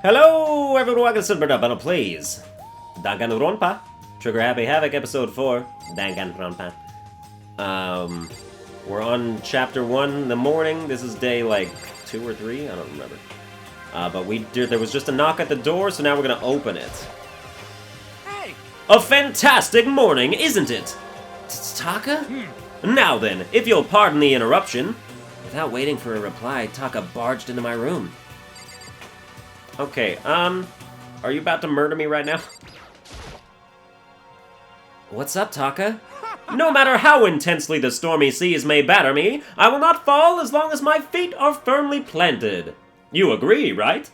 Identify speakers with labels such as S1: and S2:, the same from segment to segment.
S1: Hello, everyone. Welcome to Sunburned Albino, please. Danganronpa. Trigger Happy Havoc, Episode 4. Danganronpa. We're on Chapter 1 in the morning. This is day, 2 or 3? I don't remember. But there was just a knock at the door, so now we're gonna open it.
S2: Hey!
S1: A fantastic morning, isn't it? Taka? Now then, if you'll pardon the interruption. Without waiting for a reply, Taka barged into my room. Okay, are you about to murder me right now? What's up, Taka? No matter how intensely the stormy seas may batter me, I will not fall as long as my feet are firmly planted. You agree, right?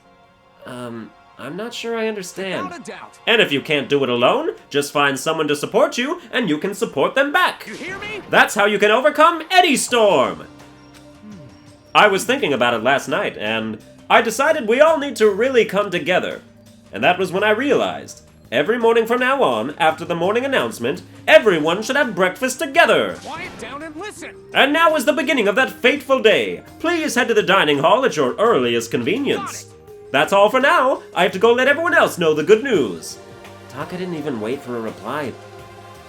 S1: I'm not sure I understand.
S2: Without a doubt.
S1: And if you can't do it alone, just find someone to support you, and you can support them back.
S2: You hear me?
S1: That's how you can overcome any storm! I was thinking about it last night, and I decided we all need to really come together. And that was when I realized, every morning from now on, after the morning announcement, everyone should have breakfast together.
S2: Quiet down and listen.
S1: And now is the beginning of that fateful day. Please head to the dining hall at your earliest convenience. That's all for now. I have to go let everyone else know the good news. Taka didn't even wait for a reply.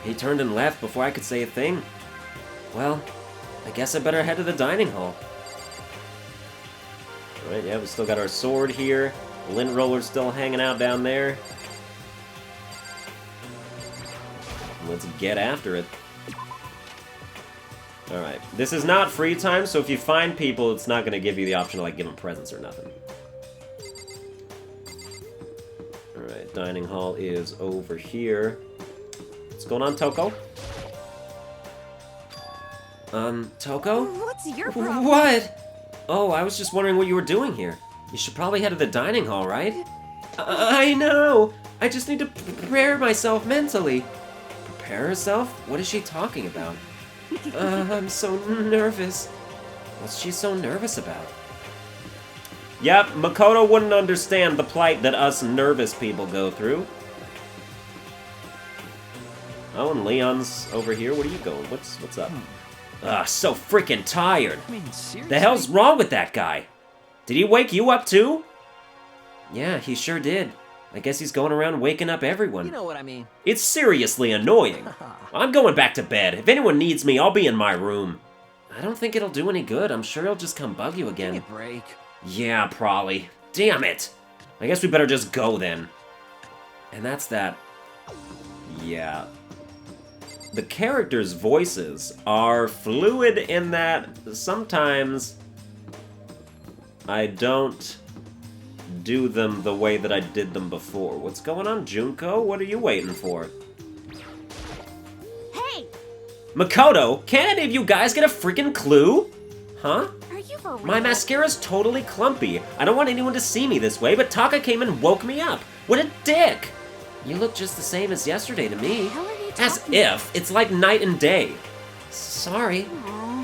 S1: He turned and left before I could say a thing. Well, I guess I better head to the dining hall. Alright, yeah, we still got our sword here. The lint roller's still hanging out down there. Let's get after it. Alright, this is not free time, so if you find people, it's not going to give you the option to, give them presents or nothing. Alright, dining hall is over here. What's going on, Toko? Toko?
S3: What's your problem?
S1: What? Oh, I was just wondering what you were doing here. You should probably head to the dining hall, right? I know! I just need to prepare myself mentally. Prepare herself? What is she talking about? I'm so nervous. What's she so nervous about? Yep, Makoto wouldn't understand the plight that us nervous people go through. Oh, and Leon's over here. Where are you going? What's up? So freaking tired.
S2: I mean, seriously?
S1: The hell's wrong with that guy? Did he wake you up too? Yeah, he sure did. I guess he's going around waking up everyone.
S2: You know what I mean.
S1: It's seriously annoying. I'm going back to bed. If anyone needs me, I'll be in my room. I don't think it'll do any good. I'm sure he'll just come bug you again.
S2: Give me a break.
S1: Yeah, probably. Damn it. I guess we better just go then. And that's that. Yeah. The characters' voices are fluid in that sometimes I don't do them the way that I did them before. What's going on, Junko? What are you waiting for?
S3: Hey!
S1: Makoto, can't any of you guys get a freaking clue? Huh?
S3: Are you for real?
S1: My mascara's totally clumpy. I don't want anyone to see me this way, but Taka came and woke me up. What a dick! You look just the same as yesterday to me.
S3: What the hell are you
S1: As
S3: talking
S1: if. It's like night and day. Sorry.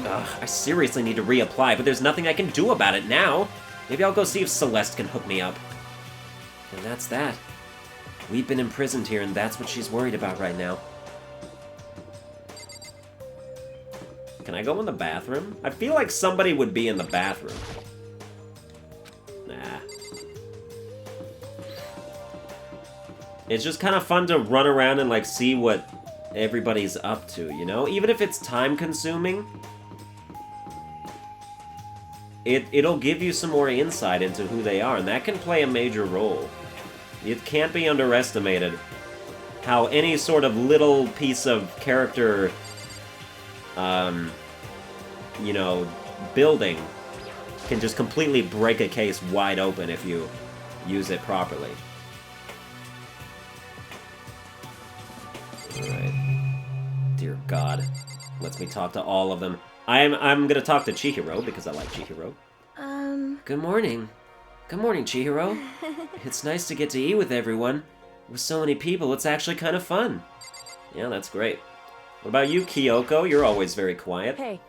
S3: about?
S1: Ugh, I seriously need to reapply, but there's nothing I can do about it now. Maybe I'll go see if Celeste can hook me up. And that's that. We've been imprisoned here, and that's what she's worried about right now. Can I go in the bathroom? I feel like somebody would be in the bathroom. Nah. It's just kind of fun to run around and, see what everybody's up to, you know? Even if it's time-consuming, it'll give you some more insight into who they are, and that can play a major role. It can't be underestimated how any sort of little piece of character, building can just completely break a case wide open if you use it properly. Alright. Dear God. Lets me talk to all of them. I'm gonna talk to Chihiro, because I like Chihiro. Good morning. Good morning, Chihiro. It's nice to get to eat with everyone. With so many people, it's actually kind of fun. Yeah, that's great. What about you, Kyoko? You're always very quiet.
S3: Hey.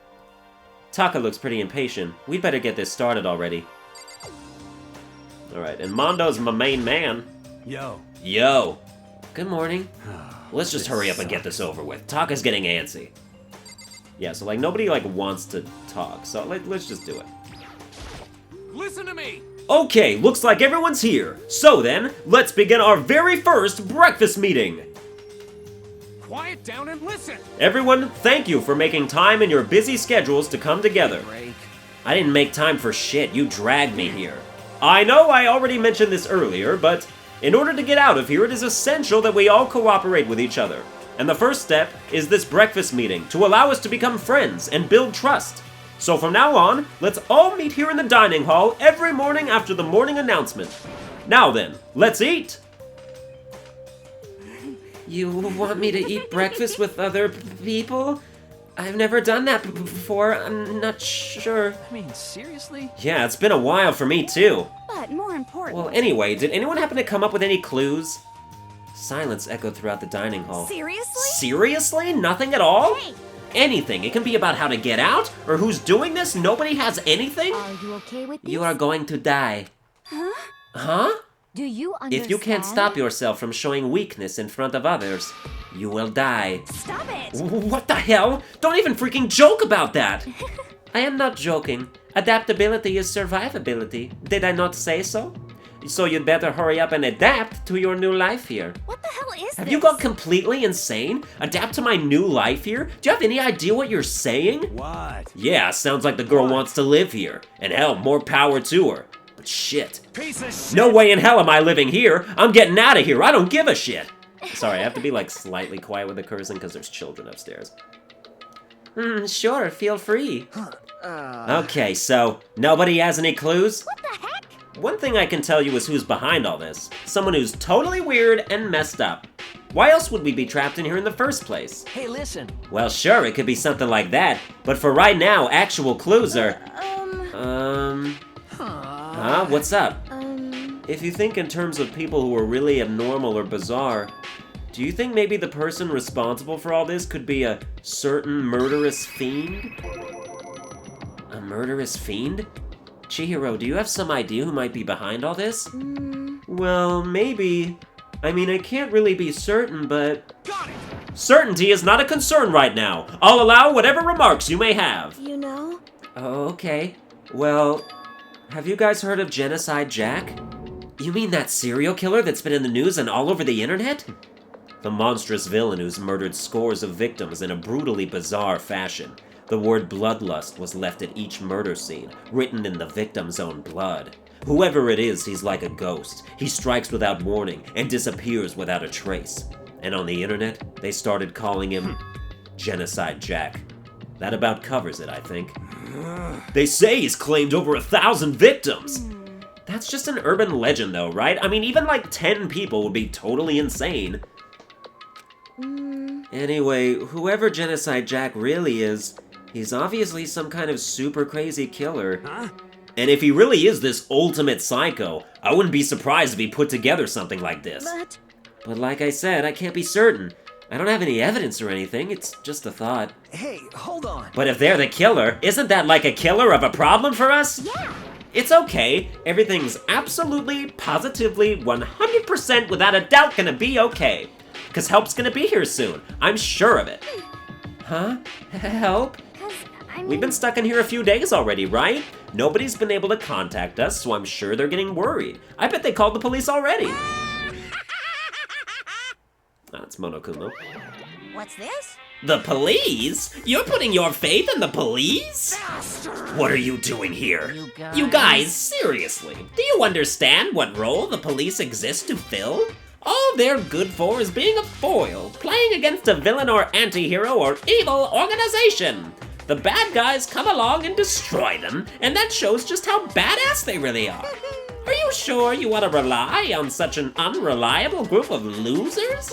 S1: Taka looks pretty impatient. We'd better get this started already. Alright, and Mondo's my main man.
S2: Yo.
S1: Yo. Good morning. Let's just hurry up and get this over with. Taka's getting antsy. Yeah, so, nobody, wants to talk, so let's just do it.
S2: listen to me!
S1: Okay, looks like everyone's here. So then, let's begin our very first breakfast meeting.
S2: Quiet down and listen!
S1: Everyone, thank you for making time in your busy schedules to come together.
S2: Break.
S1: I didn't make time for shit, you dragged me here. I know I already mentioned this earlier, but in order to get out of here, it is essential that we all cooperate with each other. And the first step is this breakfast meeting to allow us to become friends and build trust. So from now on, let's all meet here in the dining hall every morning after the morning announcement. Now then, let's eat! You want me to eat breakfast with other people? I've never done that before, I'm not sure.
S2: I mean, seriously?
S1: Yeah, it's been a while for me too.
S3: But more important.
S1: Well, anyway, did anyone happen to come up with any clues? Silence echoed throughout the dining hall.
S3: Seriously?
S1: Seriously? Nothing at all?
S3: Hey!
S1: Anything. It can be about how to get out, or who's doing this. Nobody has anything?
S3: Are you okay with this?
S1: You are going to die.
S3: Huh?
S1: Huh?
S3: Do you understand?
S1: If you can't stop yourself from showing weakness in front of others, you will die.
S3: Stop it!
S1: What the hell? Don't even freaking joke about that! I am not joking. Adaptability is survivability. Did I not say so? So you'd better hurry up and adapt to your new life here.
S3: What the hell is this?
S1: Have you gone completely insane? Adapt to my new life here? Do you have any idea what you're saying?
S2: What?
S1: Yeah, sounds like the girl wants to live here. And hell, more power to her. But shit.
S2: Piece of shit!
S1: No way in hell am I living here. I'm getting out of here. I don't give a shit. Sorry, I have to be like slightly quiet with the cursing because there's children upstairs. Sure, feel free. Okay, so nobody has any clues?
S3: What the heck?
S1: One thing I can tell you is who's behind all this. Someone who's totally weird and messed up. Why else would we be trapped in here in the first place?
S2: Hey, listen.
S1: Well, sure, it could be something like that, but for right now, actual clues are... Huh? What's up? If you think in terms of people who are really abnormal or bizarre, do you think maybe the person responsible for all this could be a certain murderous fiend? A murderous fiend? Chihiro, do you have some idea who might be behind all this? Well, maybe. I mean, I can't really be certain, but...
S2: Got it!
S1: Certainty is not a concern right now. I'll allow whatever remarks you may have.
S3: You know?
S1: Oh, okay. Well, have you guys heard of Genocide Jack? You mean that serial killer that's been in the news and all over the internet? The monstrous villain who's murdered scores of victims in a brutally bizarre fashion. The word bloodlust was left at each murder scene, written in the victim's own blood. Whoever it is, he's like a ghost. He strikes without warning and disappears without a trace. And on the internet, they started calling him Genocide Jack. That about covers it, I think. They say he's claimed over 1,000 victims! That's just an urban legend though, right? I mean, even like 10 people would be totally insane. Anyway, whoever Genocide Jack really is, he's obviously some kind of super crazy killer.
S2: Huh?
S1: And if he really is this ultimate psycho, I wouldn't be surprised if he put together something like this. But like I said, I can't be certain. I don't have any evidence or anything, it's just a thought.
S2: Hey, hold on.
S1: But if they're the killer, isn't that like a killer of a problem for us?
S3: Yeah.
S1: It's okay. Everything's absolutely, positively, 100% without a doubt gonna be okay. Cause help's gonna be here soon. I'm sure of it. Huh? Help? We've been stuck in here a few days already, right? Nobody's been able to contact us, so I'm sure they're getting worried. I bet they called the police already. That's Monokuma.
S3: What's this?
S1: The police? You're putting your faith in the police? What are you doing here? You guys, seriously, do you understand what role the police exist to fill? All they're good for is being a foil, playing against a villain or anti-hero or evil organization. The bad guys come along and destroy them, and that shows just how badass they really are. Are you sure you want to rely on such an unreliable group of losers?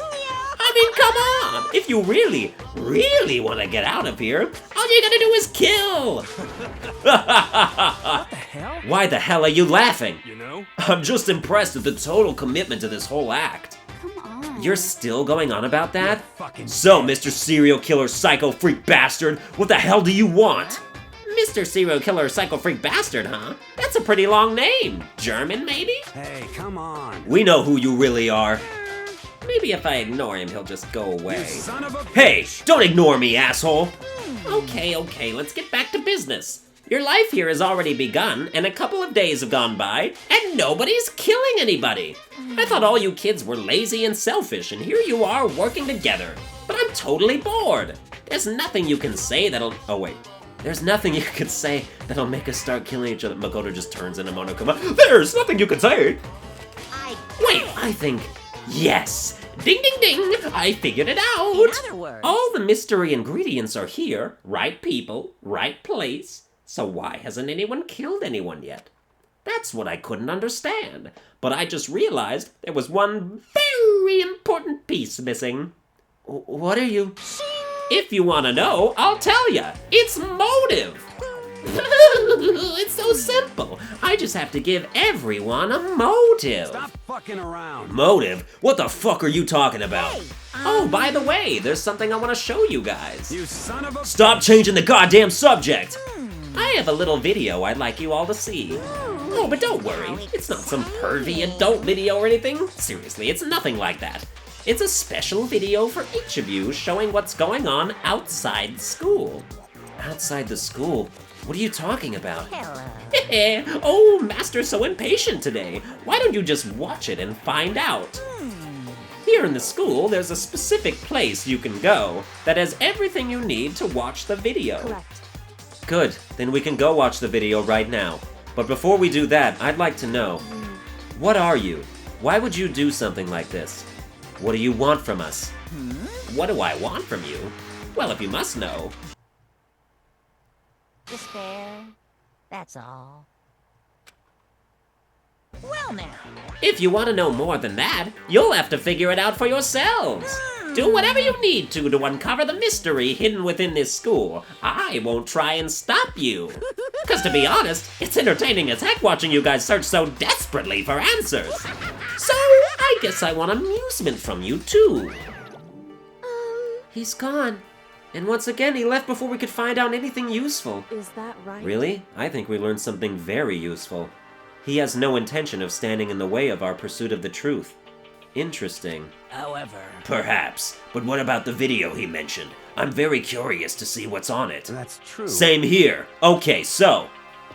S1: I mean, come on! If you really, really want to get out of here, all you gotta do is kill!
S2: What the hell?
S1: Why the hell are you laughing?
S2: You know?
S1: I'm just impressed with the total commitment to this whole act.
S3: Come on.
S1: You're still going on about that?
S2: Fucking
S1: So, Mr. Serial Killer Psycho Freak Bastard, what the hell do you want? Mr. Serial Killer Psycho Freak Bastard, huh? That's a pretty long name. German, maybe?
S2: Hey, come on.
S1: We know who you really are. Maybe if I ignore him, he'll just go away.
S2: You son of a
S1: Hey,
S2: bitch.
S1: don't ignore me, asshole! Okay, let's get back to business. Your life here has already begun, and a couple of days have gone by, and nobody's killing anybody. I thought all you kids were lazy and selfish, and here you are working together. But I'm totally bored. There's nothing you can say that'll... Oh, wait. There's nothing you can say that'll make us start killing each other. Makoto just turns into Monokuma. There's nothing you can say! Wait, I think... Yes! Ding, ding, ding! I figured it out!
S3: In other words...
S1: All the mystery ingredients are here. Right people, right place. So why hasn't anyone killed anyone yet? That's what I couldn't understand. But I just realized there was one very important piece missing. What are you... If you want to know, I'll tell you. It's motive. It's so simple. I just have to give everyone a motive.
S2: Stop fucking around.
S1: Motive? What the fuck are you talking about? Oh, by the way, there's something I want to show you guys.
S2: You son of a...
S1: Stop changing the goddamn subject. I have a little video I'd like you all to see. Oh, but don't worry. It's not some pervy adult video or anything. Seriously, it's nothing like that. It's a special video for each of you showing what's going on outside school. Outside the school? What are you talking about?
S3: Hello.
S1: Oh, Master's so impatient today. Why don't you just watch it and find out? Here in the school, there's a specific place you can go that has everything you need to watch the video.
S3: Correct.
S1: Good, then we can go watch the video right now. But before we do that, I'd like to know, what are you? Why would you do something like this? What do you want from us? What do I want from you? Well, if you must know.
S3: Despair. That's all. Well now.
S1: If you want to know more than that, you'll have to figure it out for yourselves. Do whatever you need to uncover the mystery hidden within this school. I won't try and stop you. Because to be honest, it's entertaining as heck watching you guys search so desperately for answers. So, I guess I want amusement from you too. He's gone. And once again, he left before we could find out anything useful.
S4: Is that right?
S1: Really? I think we learned something very useful. He has no intention of standing in the way of our pursuit of the truth. Interesting.
S2: However...
S1: Perhaps. But what about the video he mentioned? I'm very curious to see what's on it.
S2: That's true.
S1: Same here. Okay, so...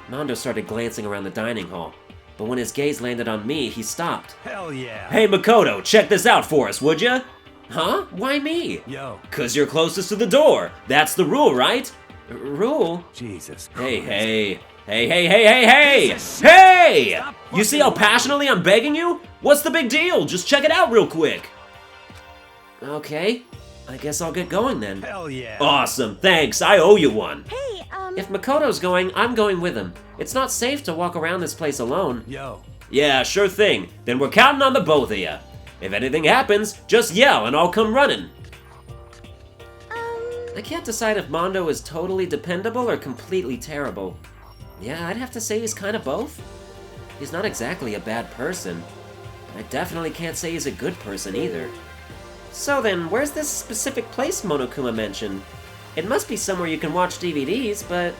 S1: Mondo started glancing around the dining hall. But when his gaze landed on me, he stopped.
S2: Hell yeah.
S1: Hey, Makoto, check this out for us, would ya? Huh? Why me?
S2: Yo.
S1: 'Cause you're closest to the door. That's the rule, right? Rule?
S2: Jesus
S1: Hey,
S2: Christ.
S1: hey. Hey! Hey! You see how passionately I'm begging you? What's the big deal? Just check it out real quick. Okay, I guess I'll get going then.
S2: Hell yeah.
S1: Awesome, thanks, I owe you one.
S3: Hey,
S1: If Makoto's going, I'm going with him. It's not safe to walk around this place alone.
S2: Yo.
S1: Yeah, sure thing. Then we're counting on the both of you. If anything happens, just yell and I'll come running. I can't decide if Mondo is totally dependable or completely terrible. Yeah, I'd have to say he's kind of both. He's not exactly a bad person. I definitely can't say he's a good person either. So then, where's this specific place Monokuma mentioned? It must be somewhere you can watch DVDs, but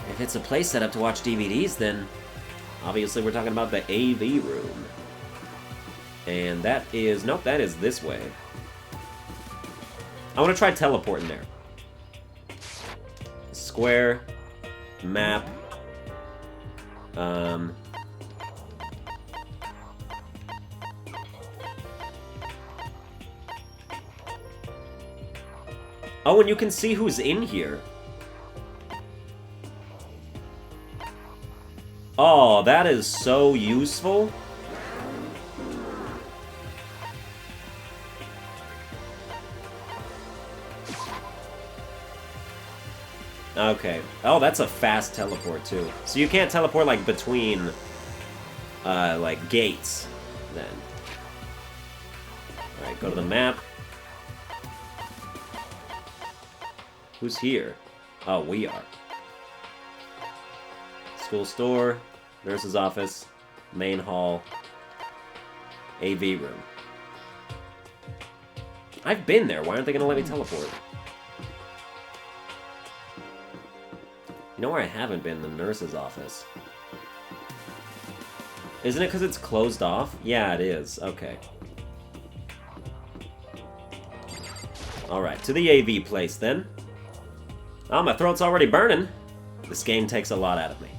S1: if it's a place set up to watch DVDs, then obviously we're talking about the AV room. And that is, nope, that is this way. I want to try teleporting there. Square, map, oh, and you can see who's in here. Oh, that is so useful. Okay. Oh, that's a fast teleport, too. So you can't teleport, like, between, like, gates, then. Alright, go to the map. Who's here? Oh, we are. School store, nurse's office, main hall, AV room. I've been there. Why aren't they gonna let me teleport? You know where I haven't been? The nurse's office. Isn't it because it's closed off? Yeah, it is. Okay. Alright, to the AV place then. Oh, my throat's already burning. This game takes a lot out of me.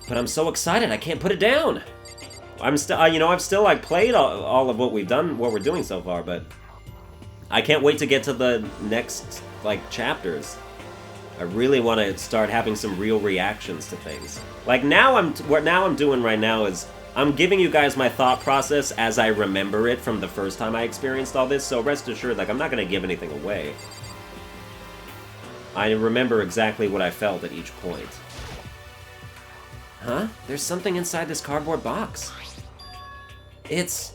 S1: But I'm so excited, I can't put it down! I'm still, you know, I've still, like, played all of what we've done, what we're doing so far, but I can't wait to get to the next, like, chapters. I really want to start having some real reactions to things. Like, what I'm doing right now is, I'm giving you guys my thought process as I remember it from the first time I experienced all this, so rest assured, like, I'm not going to give anything away. I remember exactly what I felt at each point. Huh? There's something inside this cardboard box. It's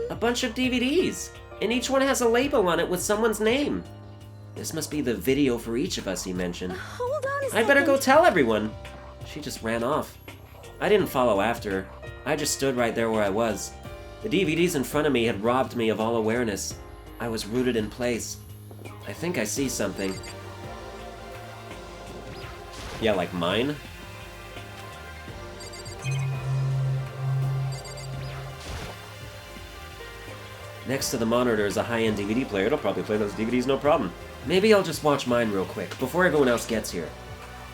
S1: a bunch of DVDs, and each one has a label on it with someone's name. This must be the video for each of us, he mentioned.
S4: Hold on a
S1: I
S4: second.
S1: better go tell everyone. She just ran off. I didn't follow after her. I just stood right there where I was. The DVDs in front of me had robbed me of all awareness. I was rooted in place. I think I see something. Yeah, like mine? Next to the monitor is a high-end DVD player. It'll probably play those DVDs no problem. Maybe I'll just watch mine real quick, before everyone else gets here.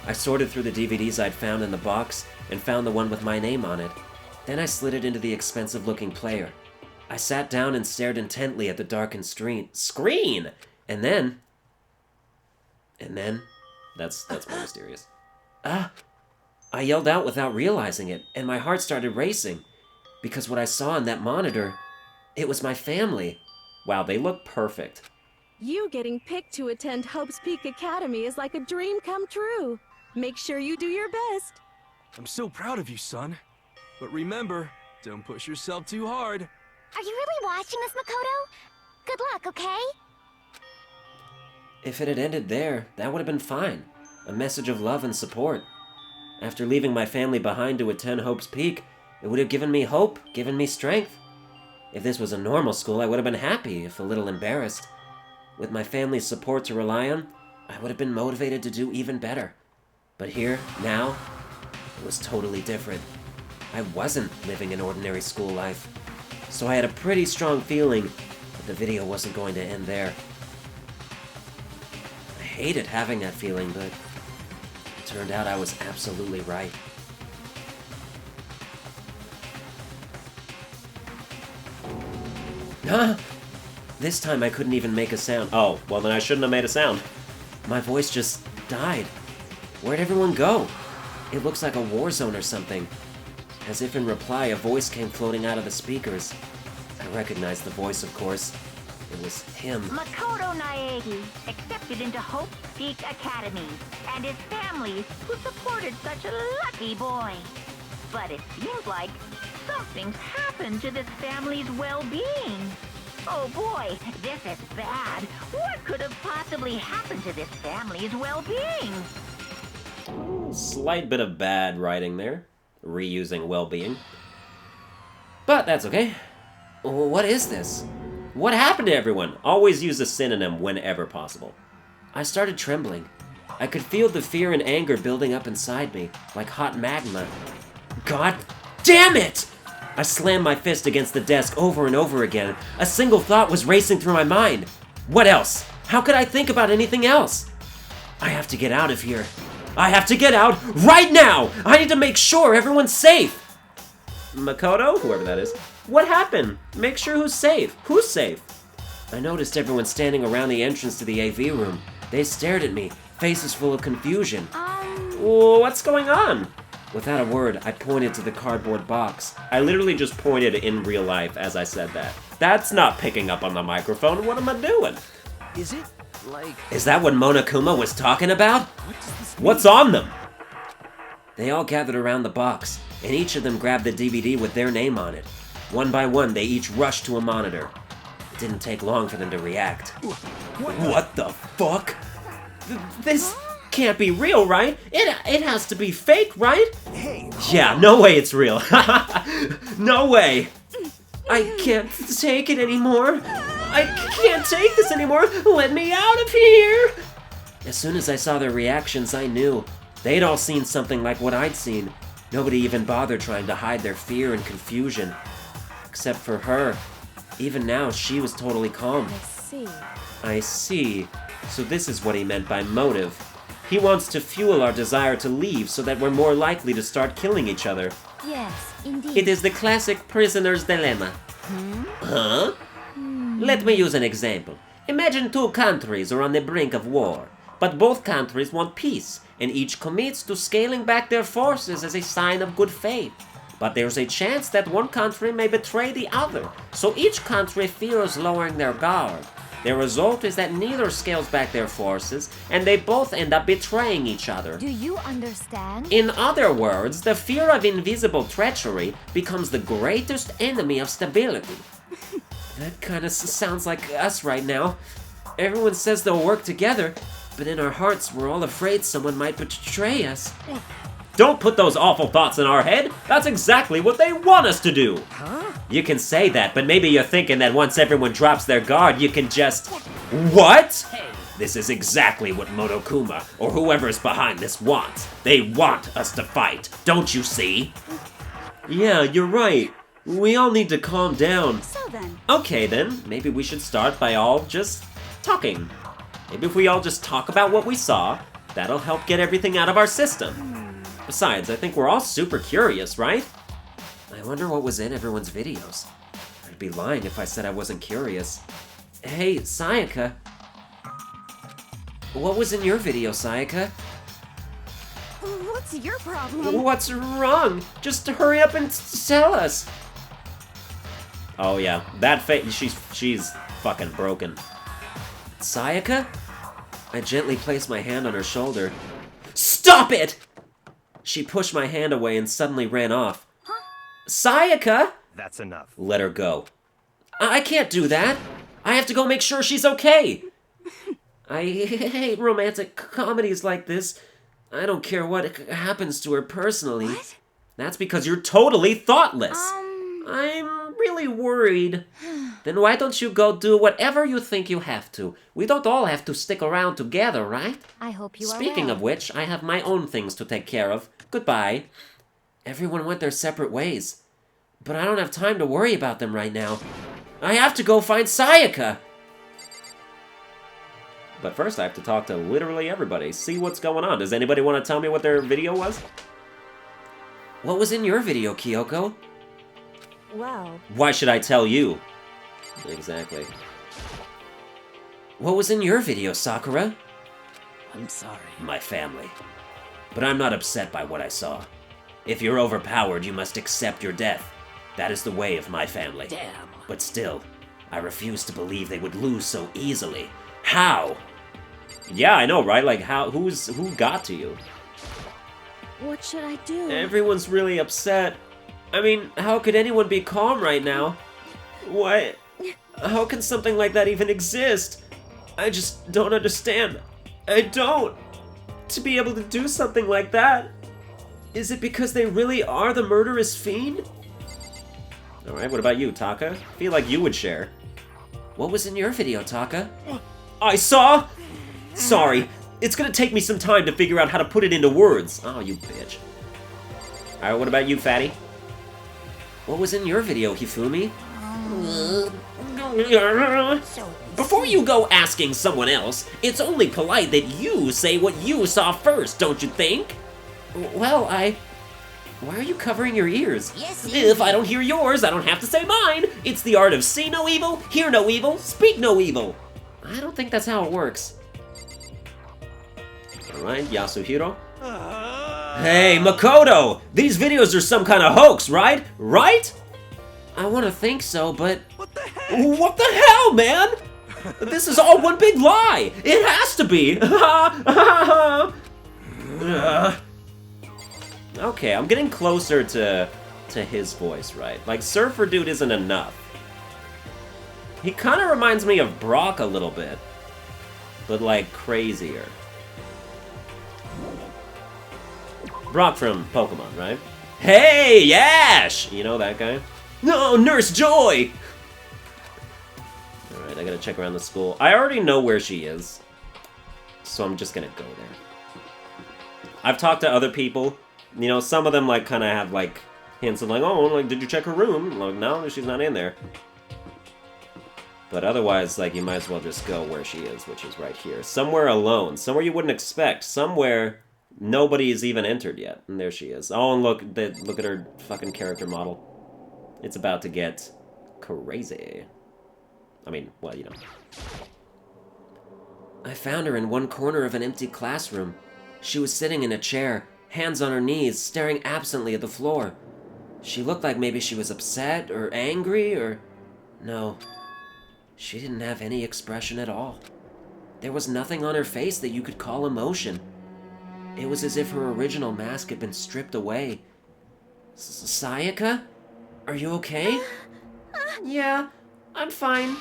S1: I sorted through the DVDs I'd found in the box, and found the one with my name on it. Then I slid it into the expensive-looking player. I sat down and stared intently at the darkened screen! And then... That's more mysterious. I yelled out without realizing it, and my heart started racing. Because what I saw on that monitor... It was my family. Wow, they look perfect.
S4: You getting picked to attend Hope's Peak Academy is like a dream come true. Make sure you do your best.
S5: I'm so proud of you, son. But remember, don't push yourself too hard.
S6: Are you really watching this, Makoto? Good luck, okay?
S1: If it had ended there, that would have been fine. A message of love and support. After leaving my family behind to attend Hope's Peak, it would have given me hope, given me strength. If this was a normal school, I would have been happy, if a little embarrassed. With my family's support to rely on, I would have been motivated to do even better. But here, now, it was totally different. I wasn't living an ordinary school life. So I had a pretty strong feeling that the video wasn't going to end there. I hated having that feeling, but it turned out I was absolutely right. Huh? This time I couldn't even make a sound. Oh, well then I shouldn't have made a sound. My voice just died. Where'd everyone go? It looks like a war zone or something. As if in reply, a voice came floating out of the speakers. I recognized the voice, of course. It was him.
S3: Makoto Naegi accepted into Hope Peak Academy, and his family, who supported such a lucky boy. But it seems like something's happened to this family's well-being. Oh boy, this is bad. What could have possibly happened to this family's well-being?
S1: Slight bit of bad writing there. Reusing well-being. But that's okay. What is this? What happened to everyone? Always use a synonym whenever possible. I started trembling. I could feel the fear and anger building up inside me, like hot magma. God damn it! I slammed my fist against the desk over and over again. A single thought was racing through my mind. What else? How could I think about anything else? I have to get out of here. I have to get out right now! I need to make sure everyone's safe! Makoto? Whoever that is. What happened? Make sure who's safe. Who's safe? I noticed everyone standing around the entrance to the AV room. They stared at me, faces full of confusion. What's going on? Without a word, I pointed to the cardboard box. I literally just pointed in real life as I said that. That's not picking up on the microphone. What am I doing?
S5: Is it, like...
S1: Is that what Monokuma was talking about?
S5: What does this mean?
S1: What's on them? They all gathered around the box, and each of them grabbed the DVD with their name on it. One by one, they each rushed to a monitor. It didn't take long for them to react. What the fuck? This can't be real, right? It has to be fake, right?
S5: Hey!
S1: Yeah, no way it's real. No way. I can't take it anymore. I can't take this anymore. Let me out of here. As soon as I saw their reactions, I knew. They'd all seen something like what I'd seen. Nobody even bothered trying to hide their fear and confusion. Except for her. Even now, she was totally calm.
S4: I see.
S1: I see. So this is what he meant by motive. He wants to fuel our desire to leave so that we're more likely to start killing each other.
S6: Yes, indeed.
S1: It is the classic prisoner's dilemma. Huh? Let me use an example. Imagine two countries are on the brink of war, but both countries want peace, and each commits to scaling back their forces as a sign of good faith. But there's a chance that one country may betray the other, so each country fears lowering their guard. The result is that neither scales back their forces, and they both end up betraying each other.
S6: Do you understand?
S1: In other words, the fear of invisible treachery becomes the greatest enemy of stability. That kind of sounds like us right now. Everyone says they'll work together, but in our hearts we're all afraid someone might betray us. Don't put those awful thoughts in our head. That's exactly what they want us to do. Huh? You can say that, but maybe you're thinking that once everyone drops their guard, you can just... What? This is exactly what Monokuma, or whoever's behind this, wants. They want us to fight, don't you see? Yeah, you're right. We all need to calm down.
S6: So then.
S1: Okay then, maybe we should start by all just talking. Maybe if we all just talk about what we saw, that'll help get everything out of our system. Besides, I think we're all super curious, right? I wonder what was in everyone's videos. I'd be lying if I said I wasn't curious. Hey, Sayaka. What was in your video, Sayaka?
S6: What's your problem?
S1: What's wrong? Just hurry up and tell us. Oh yeah, that face, she's fucking broken. Sayaka? I gently placed my hand on her shoulder. Stop it! She pushed my hand away and suddenly ran off. Huh? Sayaka?
S2: That's enough.
S1: Let her go. I can't do that. I have to go make sure she's okay. I hate romantic comedies like this. I don't care what happens to her personally.
S6: What?
S1: That's because you're totally thoughtless. I'm really worried. Then why don't you go do whatever you think you have to? We don't all have to stick around together, right?
S6: I hope you are
S1: Speaking
S6: well.
S1: of which, I have my own things to take care of. Goodbye. Everyone went their separate ways. But I don't have time to worry about them right now. I have to go find Sayaka! But first I have to talk to literally everybody, see what's going on. Does anybody want to tell me what their video was? What was in your video, Kyoko?
S4: Well,
S1: Why should I tell you? Exactly. What was in your video, Sakura?
S7: I'm sorry.
S1: My family. But I'm not upset by what I saw. If you're overpowered, you must accept your death. That is the way of my family.
S7: Damn.
S1: But still, I refuse to believe they would lose so easily. How? Yeah, I know, right? Like, who got to you?
S4: what should I do?
S1: Everyone's really upset. I mean, how could anyone be calm right now? What? How can something like that even exist? I just don't understand. I don't. To be able to do something like that. Is it because they really are the murderous fiend? Alright, what about you, Taka? I feel like you would share. What was in your video, Taka? I saw? Sorry, it's gonna take me some time to figure out how to put it into words. Oh, you bitch. Alright, what about you, Fatty? What was in your video, Hifumi? Before you go asking someone else, it's only polite that you say what you saw first, don't you think? Well, Why are you covering your ears?
S6: Yes,
S1: If I don't hear yours, I don't have to say mine. It's the art of see no evil, hear no evil, speak no evil. I don't think that's how it works. Alright, Yasuhiro. Hey, Makoto! These videos are some kind of hoax, right? Right? I want to think so, but...
S5: What the heck?
S1: What the hell, man? This is all one big lie! It has to be! Okay, I'm getting closer to his voice, right? Like, Surfer Dude isn't enough. He kind of reminds me of Brock a little bit, but like crazier. Brock from Pokemon, right? Hey, Yash! You know that guy? No, Nurse Joy! Alright, I gotta check around the school. I already know where she is, so I'm just gonna go there. I've talked to other people. You know, some of them, like, kind of have, like, hints of, like, oh, like, did you check her room? Like, no, she's not in there. But otherwise, like, you might as well just go where she is, which is right here. Somewhere alone. Somewhere you wouldn't expect. Somewhere nobody's even entered yet. And there she is. Oh, and look at her fucking character model. It's about to get crazy. I mean, well, you know. I found her in one corner of an empty classroom. She was sitting in a chair, hands on her knees, staring absently at the floor. She looked like maybe she was upset or angry or... No. She didn't have any expression at all. There was nothing on her face that you could call emotion. It was as if her original mask had been stripped away. Sayaka? Are you okay? Yeah, I'm fine.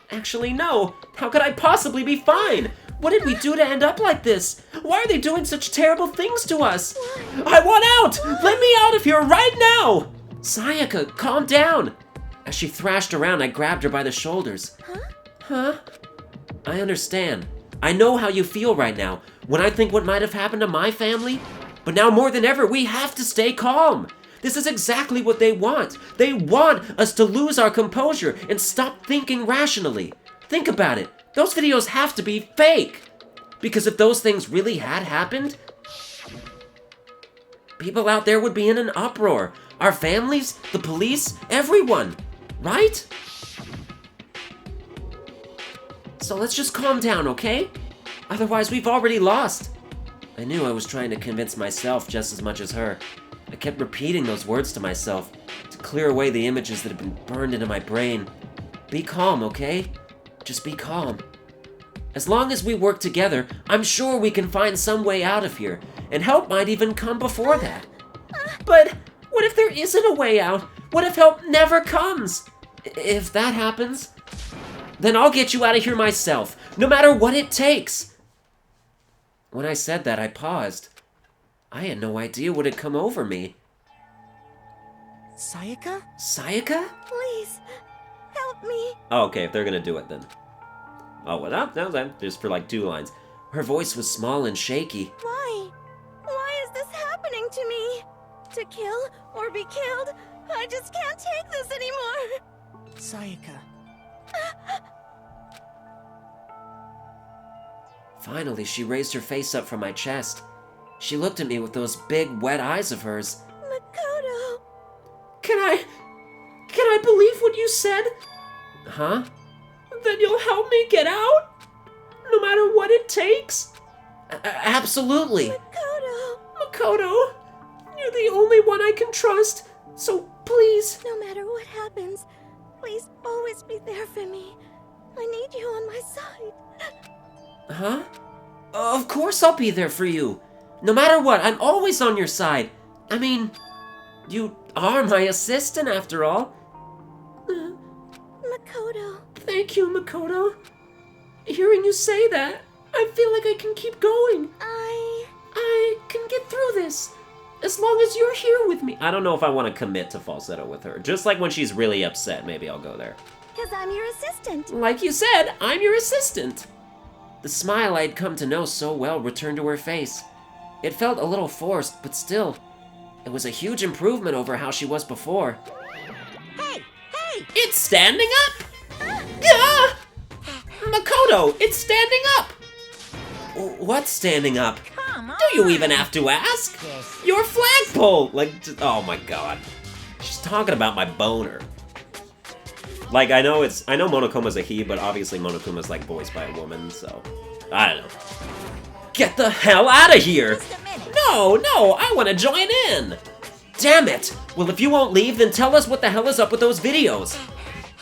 S1: Actually, no. How could I possibly be fine? What did we do to end up like this? Why are they doing such terrible things to us? I want out! Let me out of here right now! Sayaka, calm down! As she thrashed around, I grabbed her by the shoulders. Huh? I understand. I know how you feel right now, when I think what might have happened to my family. But now more than ever, we have to stay calm. This is exactly what they want. They want us to lose our composure and stop thinking rationally. Think about it. Those videos have to be fake. Because if those things really had happened, people out there would be in an uproar. Our families, the police, everyone. Right? So let's just calm down, okay? Otherwise, we've already lost. I knew I was trying to convince myself just as much as her. I kept repeating those words to myself to clear away the images that had been burned into my brain. Be calm, okay? Just be calm. As long as we work together, I'm sure we can find some way out of here, and help might even come before that. But what if there isn't a way out? What if help never comes? If that happens, then I'll get you out of here myself, no matter what it takes. When I said that, I paused. I had no idea what had come over me.
S4: Sayaka?
S1: Sayaka?
S4: Please, help me.
S1: Oh, okay, if they're gonna do it then. Oh, well, that just for like 2 lines. Her voice was small and shaky.
S4: Why? Why is this happening to me? To kill or be killed? I just can't take this anymore.
S7: Sayaka.
S1: Finally, she raised her face up from my chest. She looked at me with those big, wet eyes of hers.
S4: Makoto.
S1: Can I believe what you said? Huh? Then you'll help me get out? No matter what it takes? Absolutely.
S4: Makoto.
S1: Makoto, you're the only one I can trust, so please.
S4: No matter what happens, please always be there for me. I need you on my side.
S1: Huh? Of course I'll be there for you. No matter what, I'm always on your side. I mean, you are my assistant after all.
S4: Makoto.
S1: Thank you, Makoto. Hearing you say that, I feel like I can keep going. I can get through this. As long as you're here with me. I don't know if I want to commit to falsetto with her. Just like when she's really upset, maybe I'll go there.
S4: Because I'm your assistant.
S1: Like you said, I'm your assistant. The smile I'd come to know so well returned to her face. It felt a little forced, but still, it was a huge improvement over how she was before.
S4: Hey!
S1: It's standing up! Ah! Makoto, it's standing up! What's standing up?
S3: Come on.
S1: Do you even have to ask? Your flagpole! Like, oh my god. She's talking about my boner. Like, I know Monokuma's a he, but obviously Monokuma's like voiced by a woman, so I don't know. Get the hell out of here!
S3: Just a minute.
S1: No, I want to join in! Damn it! Well, if you won't leave, then tell us what the hell is up with those videos.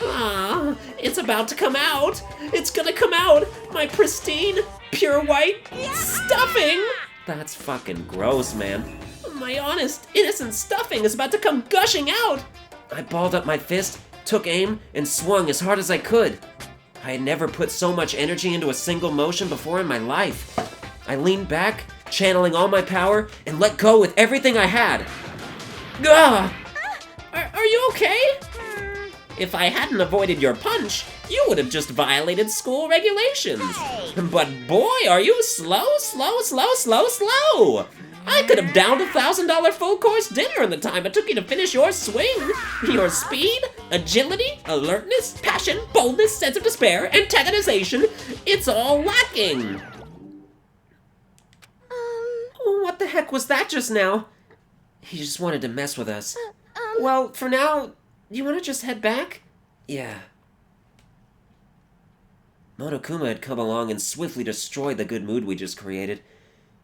S1: Ah, it's about to come out. It's gonna come out. My pristine, pure white stuffing. That's fucking gross, man. My honest, innocent stuffing is about to come gushing out. I balled up my fist, took aim, and swung as hard as I could. I had never put so much energy into a single motion before in my life. I leaned back, channeling all my power, and let go with everything I had. Gah! Are you okay? If I hadn't avoided your punch, you would have just violated school regulations.
S3: Hey.
S1: But boy, are you slow. I could have downed a $1,000 full-course dinner in the time it took you to finish your swing. Your speed, agility, alertness, passion, boldness, sense of despair, antagonization, it's all lacking. What the heck was that just now? He just wanted to mess with us. Well, for now, you want to just head back? Yeah. Monokuma had come along and swiftly destroyed the good mood we just created.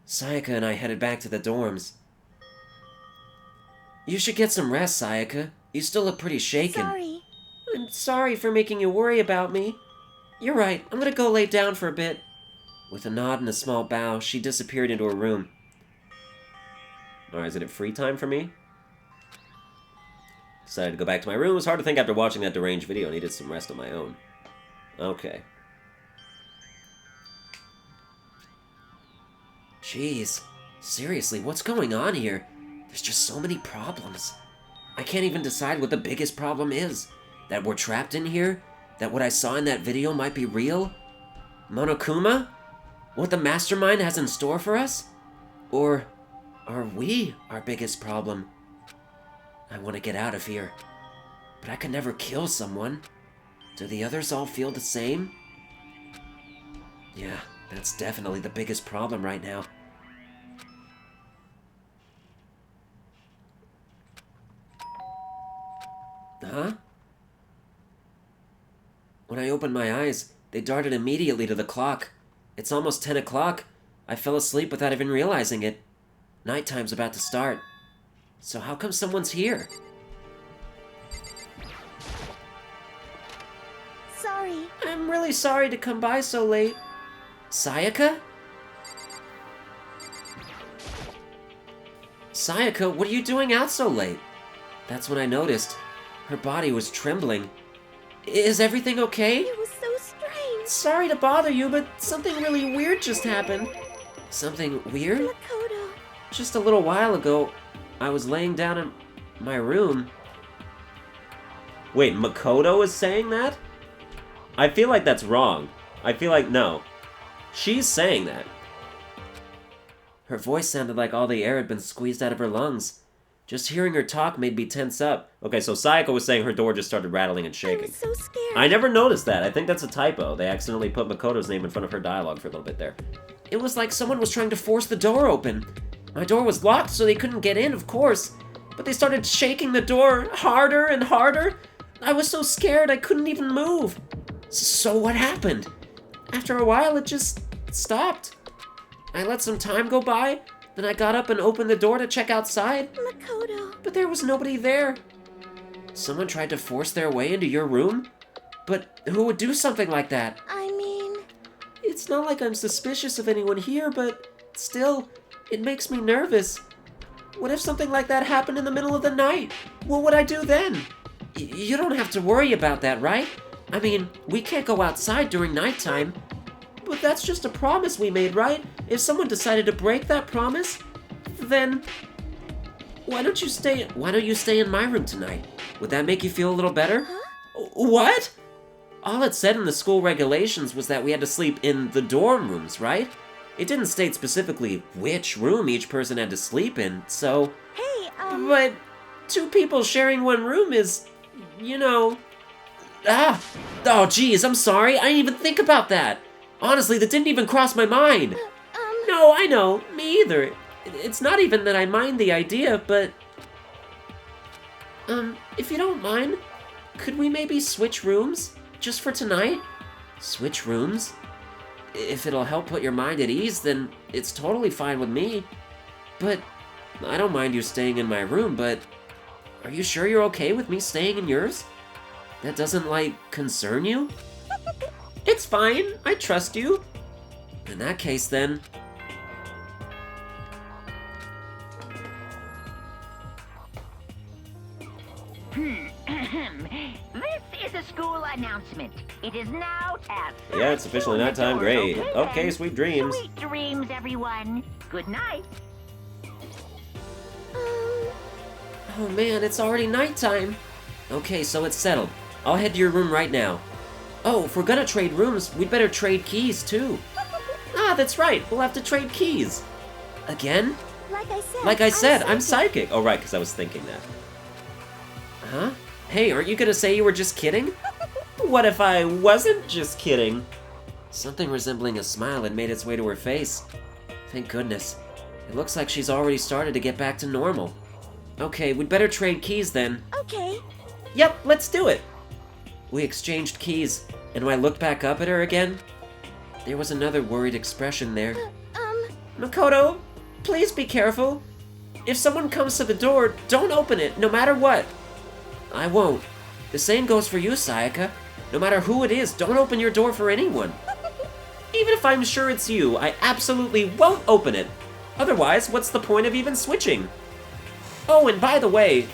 S1: Sayaka and I headed back to the dorms. You should get some rest, Sayaka. You still look pretty shaken.
S4: Sorry.
S1: I'm sorry for making you worry about me. You're right, I'm gonna go lay down for a bit. With a nod and a small bow, she disappeared into her room. Alright, is it free time for me? Decided to go back to my room. It was hard to think after watching that deranged video. I needed some rest on my own. Okay. Jeez. Seriously, what's going on here? There's just so many problems. I can't even decide what the biggest problem is. That we're trapped in here? That what I saw in that video might be real? Monokuma? What the mastermind has in store for us? Or are we our biggest problem? I want to get out of here. But I could never kill someone. Do the others all feel the same? Yeah, that's definitely the biggest problem right now. Huh? When I opened my eyes, they darted immediately to the clock. It's almost 10 o'clock. I fell asleep without even realizing it. Nighttime's about to start. So how come someone's here?
S4: Sorry.
S1: I'm really sorry to come by so late. Sayaka? Sayaka, what are you doing out so late? That's when I noticed. Her body was trembling. Is everything okay?
S4: It was so strange.
S1: Sorry to bother you, but something really weird just happened. Something weird?
S4: Makoto.
S1: Just a little while ago, I was laying down in my room. Wait, Makoto is saying that? I feel like that's wrong. I feel like, no. She's saying that. Her voice sounded like all the air had been squeezed out of her lungs. Just hearing her talk made me tense up. Okay, so Sayaka was saying her door just started rattling and
S4: I
S1: shaking.
S4: was so scared.
S1: I never noticed that. I think that's a typo. They accidentally put Makoto's name in front of her dialogue for a little bit there. It was like someone was trying to force the door open. My door was locked, so they couldn't get in, of course. But they started shaking the door harder and harder. I was so scared I couldn't even move. So what happened? After a while, it just stopped. I let some time go by, then I got up and opened the door to check outside.
S4: Makoto.
S1: But there was nobody there. Someone tried to force their way into your room? But who would do something like that?
S4: I mean...
S1: It's not like I'm suspicious of anyone here, but still, it makes me nervous. What if something like that happened in the middle of the night? What would I do then? You don't have to worry about that, right? I mean, we can't go outside during nighttime. But that's just a promise we made, right? If someone decided to break that promise, then why don't you stay in my room tonight? Would that make you feel a little better?
S4: Huh?
S1: What? All it said in the school regulations was that we had to sleep in the dorm rooms, right? It didn't state specifically which room each person had to sleep in, so...
S4: Hey,
S1: But 2 people sharing one room is, you know... Ah! Oh, geez, I'm sorry. I didn't even think about that. Honestly, that didn't even cross my mind. No, I know. Me either. It's not even that I mind the idea, but... if you don't mind, could we maybe switch rooms? Just for tonight? Switch rooms? If it'll help put your mind at ease, then it's totally fine with me. But I don't mind you staying in my room, but are you sure you're okay with me staying in yours? That doesn't, like, concern you? It's fine. I trust you. In that case, then...
S3: This is a school announcement. It is now at...
S1: Yeah, it's officially nighttime. Great. Okay, sweet dreams.
S3: Sweet dreams, everyone. Good night.
S1: Oh man, it's already nighttime. Okay, so it's settled. I'll head to your room right now. Oh, if we're gonna trade rooms, we'd better trade keys too. Ah, that's right. We'll have to trade keys. Again?
S4: Like I said,
S1: I'm psychic. Oh, right, because I was thinking that. Huh? Hey, aren't you gonna say you were just kidding? What if I wasn't just kidding? Something resembling a smile had made its way to her face. Thank goodness. It looks like she's already started to get back to normal. Okay, we'd better trade keys then.
S4: Okay.
S1: Yep, let's do it. We exchanged keys, and when I looked back up at her again, there was another worried expression there. Makoto, please be careful. If someone comes to the door, don't open it, no matter what. I won't. The same goes for you, Sayaka. No matter who it is, don't open your door for anyone. Even if I'm sure it's you, I absolutely won't open it. Otherwise, what's the point of even switching? Oh, and by the way,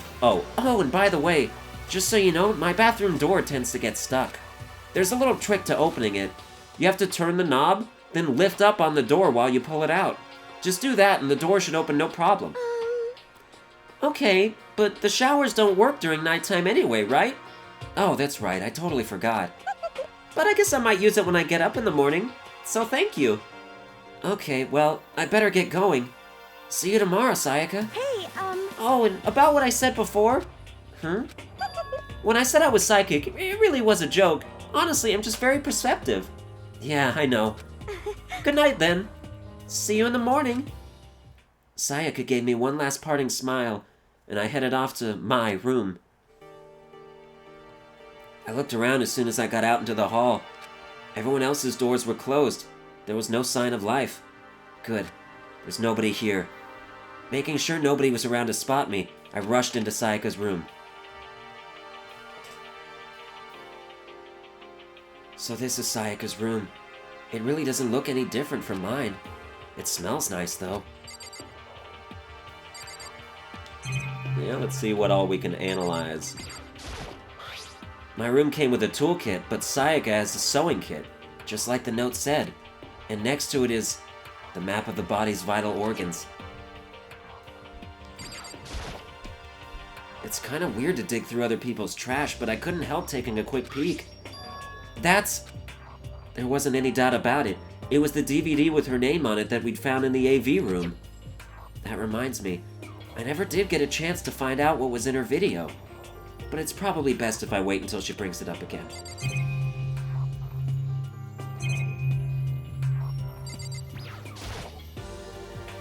S1: just so you know, my bathroom door tends to get stuck. There's a little trick to opening it. You have to turn the knob, then lift up on the door while you pull it out. Just do that and the door should open no problem. Okay, but the showers don't work during nighttime anyway, right? Oh, that's right, I totally forgot. But I guess I might use it when I get up in the morning, so thank you. Okay, well, I better get going. See you tomorrow, Sayaka.
S4: Hey,
S1: Oh, and about what I said before? When I said I was psychic, it really was a joke. Honestly, I'm just very perceptive. Yeah, I know. Good night, then. See you in the morning. Sayaka gave me one last parting smile, and I headed off to my room. I looked around as soon as I got out into the hall. Everyone else's doors were closed. There was no sign of life. Good. There's nobody here. Making sure nobody was around to spot me, I rushed into Sayaka's room. So this is Sayaka's room. It really doesn't look any different from mine. It smells nice, though. Yeah, let's see what all we can analyze. My room came with a toolkit, but Sayaka has a sewing kit, just like the note said. And next to it is the map of the body's vital organs. It's kind of weird to dig through other people's trash, but I couldn't help taking a quick peek. There wasn't any doubt about it. It was the DVD with her name on it that we'd found in the AV room. That reminds me, I never did get a chance to find out what was in her video. But it's probably best if I wait until she brings it up again.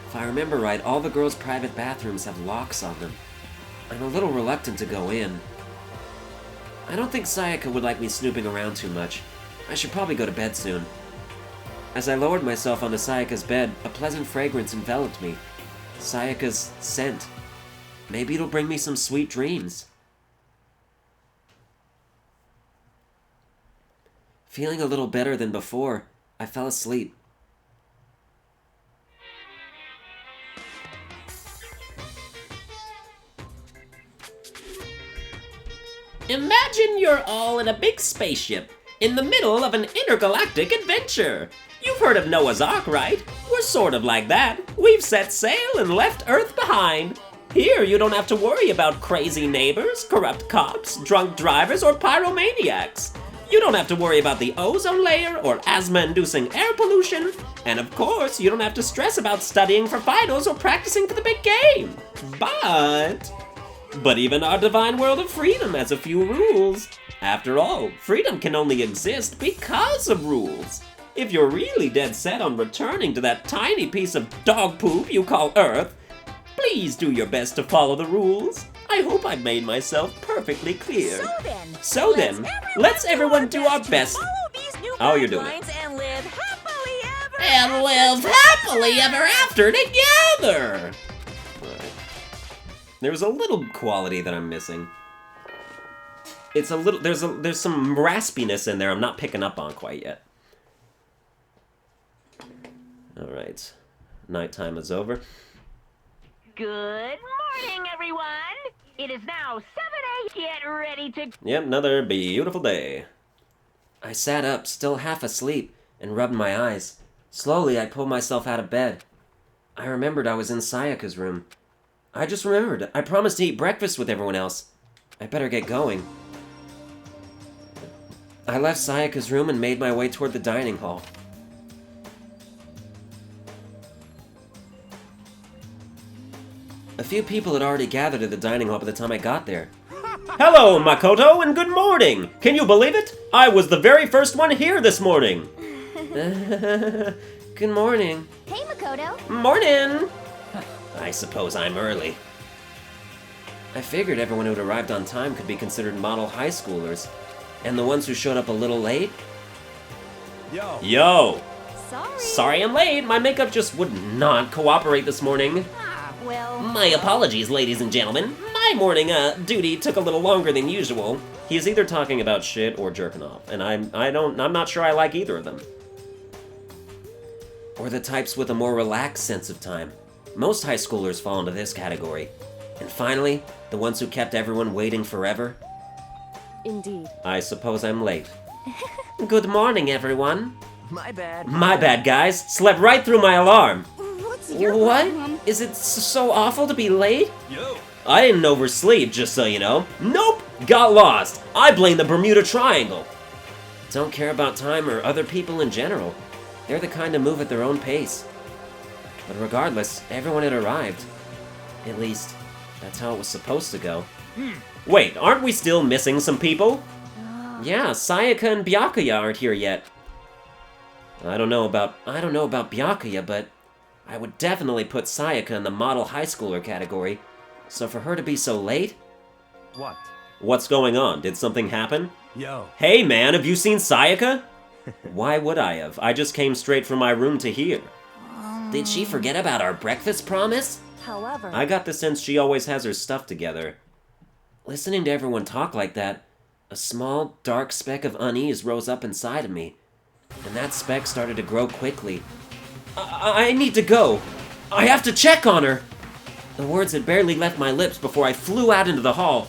S1: If I remember right, all the girls' private bathrooms have locks on them. I'm a little reluctant to go in. I don't think Sayaka would like me snooping around too much. I should probably go to bed soon. As I lowered myself onto Sayaka's bed, a pleasant fragrance enveloped me. Sayaka's scent. Maybe it'll bring me some sweet dreams. Feeling a little better than before, I fell asleep. Imagine you're all in a big spaceship, in the middle of an intergalactic adventure. You've heard of Noah's Ark, right? We're sort of like that. We've set sail and left Earth behind. Here, you don't have to worry about crazy neighbors, corrupt cops, drunk drivers, or pyromaniacs. You don't have to worry about the ozone layer or asthma-inducing air pollution. And of course, you don't have to stress about studying for finals or practicing for the big game. But even our divine world of freedom has a few rules. After all, freedom can only exist because of rules. If you're really dead set on returning to that tiny piece of dog poop you call Earth, please do your best to follow the rules. I hope I made myself perfectly clear. So then, let's everyone do our best. Oh, you're doing it. And live happily ever after together. There's a little quality that I'm missing. It's a little, there's some raspiness in there I'm not picking up on quite yet. Alright, nighttime is over.
S3: Good morning, everyone. It is now 7 a.m. Get ready to...
S1: Yep, another beautiful day. I sat up, still half asleep, and rubbed my eyes. Slowly, I pulled myself out of bed. I remembered I was in Sayaka's room. I just remembered. I promised to eat breakfast with everyone else. I better get going. I left Sayaka's room and made my way toward the dining hall. few people had already gathered at the dining hall by the time I got there. Hello, Makoto, and good morning! Can you believe it? I was the very first one here this morning! Good morning.
S6: Hey, Makoto.
S1: Morning! I suppose I'm early. I figured everyone who'd arrived on time could be considered model high schoolers. And the ones who showed up a little late?
S2: Yo.
S1: Yo!
S4: Sorry.
S1: Sorry I'm late, my makeup just would not cooperate this morning.
S4: Ah, well.
S1: My apologies, ladies and gentlemen. My morning, duty took a little longer than usual. He's either talking about shit or jerking off, and I'm not sure I like either of them. Or the types with a more relaxed sense of time. Most high schoolers fall into this category. And finally, the ones who kept everyone waiting forever.
S4: Indeed.
S1: I suppose I'm late. Good morning, everyone.
S5: My bad.
S1: My bad, guys. Slept right through my alarm.
S4: What's your
S1: What?
S4: problem?
S1: Is it so awful to be late?
S5: Yo.
S1: I didn't oversleep, just so you know. Nope! Got lost. I blame the Bermuda Triangle. Don't care about time or other people in general. They're the kind to move at their own pace. But regardless, everyone had arrived. At least, that's how it was supposed to go. Wait, aren't we still missing some people? Yeah, Sayaka and Byakuya aren't here yet. I don't know about Byakuya, but I would definitely put Sayaka in the model high schooler category. So for her to be so late?
S2: What?
S1: What's going on? Did something happen?
S2: Yo.
S1: Hey man, have you seen Sayaka? Why would I have? I just came straight from my room to here. Did she forget about our breakfast promise?
S4: However.
S1: I got the sense she always has her stuff together. Listening to everyone talk like that, a small, dark speck of unease rose up inside of me. And that speck started to grow quickly. I need to go. I have to check on her. The words had barely left my lips before I flew out into the hall.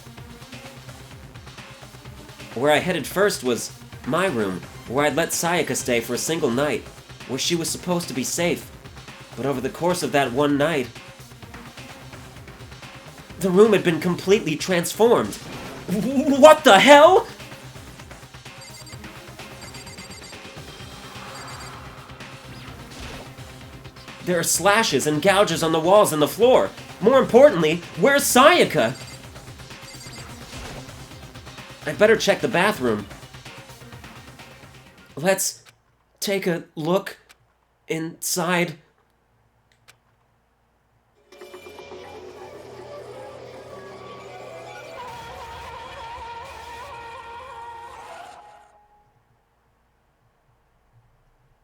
S1: Where I headed first was my room, where I'd let Sayaka stay for a single night, where she was supposed to be safe. But over the course of that one night, the room had been completely transformed. What the hell? There are slashes and gouges on the walls and the floor. More importantly, where's Sayaka? I'd better check the bathroom. Let's take a look inside.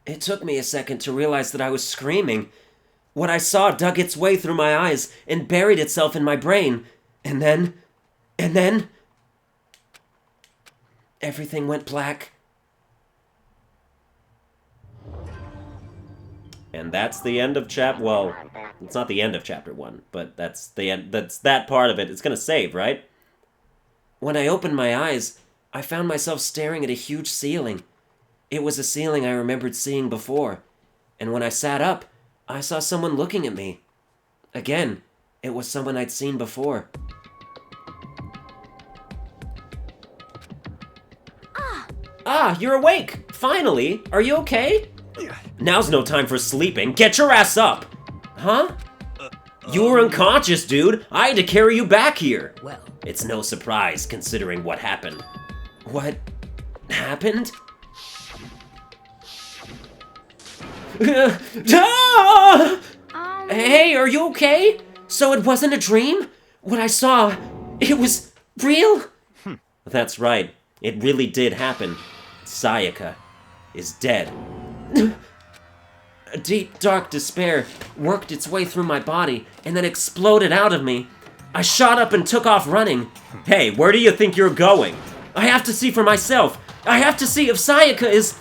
S1: It took me a second to realize that I was screaming. What I saw dug its way through my eyes and buried itself in my brain. And then... everything went black. And that's the end of well, it's not the end of chapter 1, but that's the end. That's that part of it. It's gonna save, right? When I opened my eyes, I found myself staring at a huge ceiling. It was a ceiling I remembered seeing before, and when I sat up, I saw someone looking at me. Again, it was someone I'd seen before. Ah, you're awake! Finally! Are you okay? Now's no time for sleeping. Get your ass up! Huh? You were unconscious, dude. I had to carry you back here.
S7: Well,
S1: It's no surprise, considering what happened. What happened? Ah! Hey, are you okay? So it wasn't a dream? What I saw, it was real? That's right. It really did happen. Sayaka is dead. A deep, dark despair worked its way through my body and then exploded out of me. I shot up and took off running. Hey, where do you think you're going? I have to see for myself. I have to see if Sayaka is...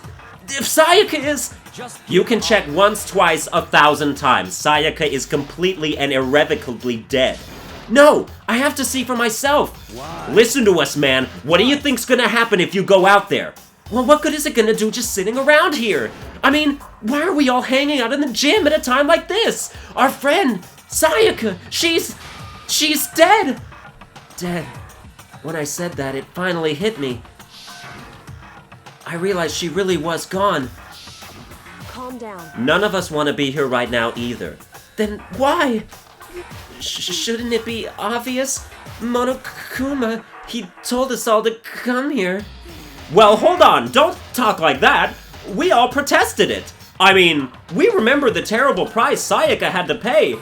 S1: You can check once, twice, 1,000 times. Sayaka is completely and irrevocably dead. No, I have to see for myself.
S2: Why?
S1: Listen to us, man. What do you think's gonna happen if you go out there? Well, what good is it gonna do just sitting around here? I mean, why are we all hanging out in the gym at a time like this? Our friend, Sayaka, she's dead. Dead. When I said that, it finally hit me. I realized she really was gone.
S4: Calm down.
S1: None of us want to be here right now either. Then why? Shouldn't it be obvious? Monokuma, he told us all to come here. Well, hold on, don't talk like that. We all protested it. I mean, we remember the terrible price Sayaka had to pay,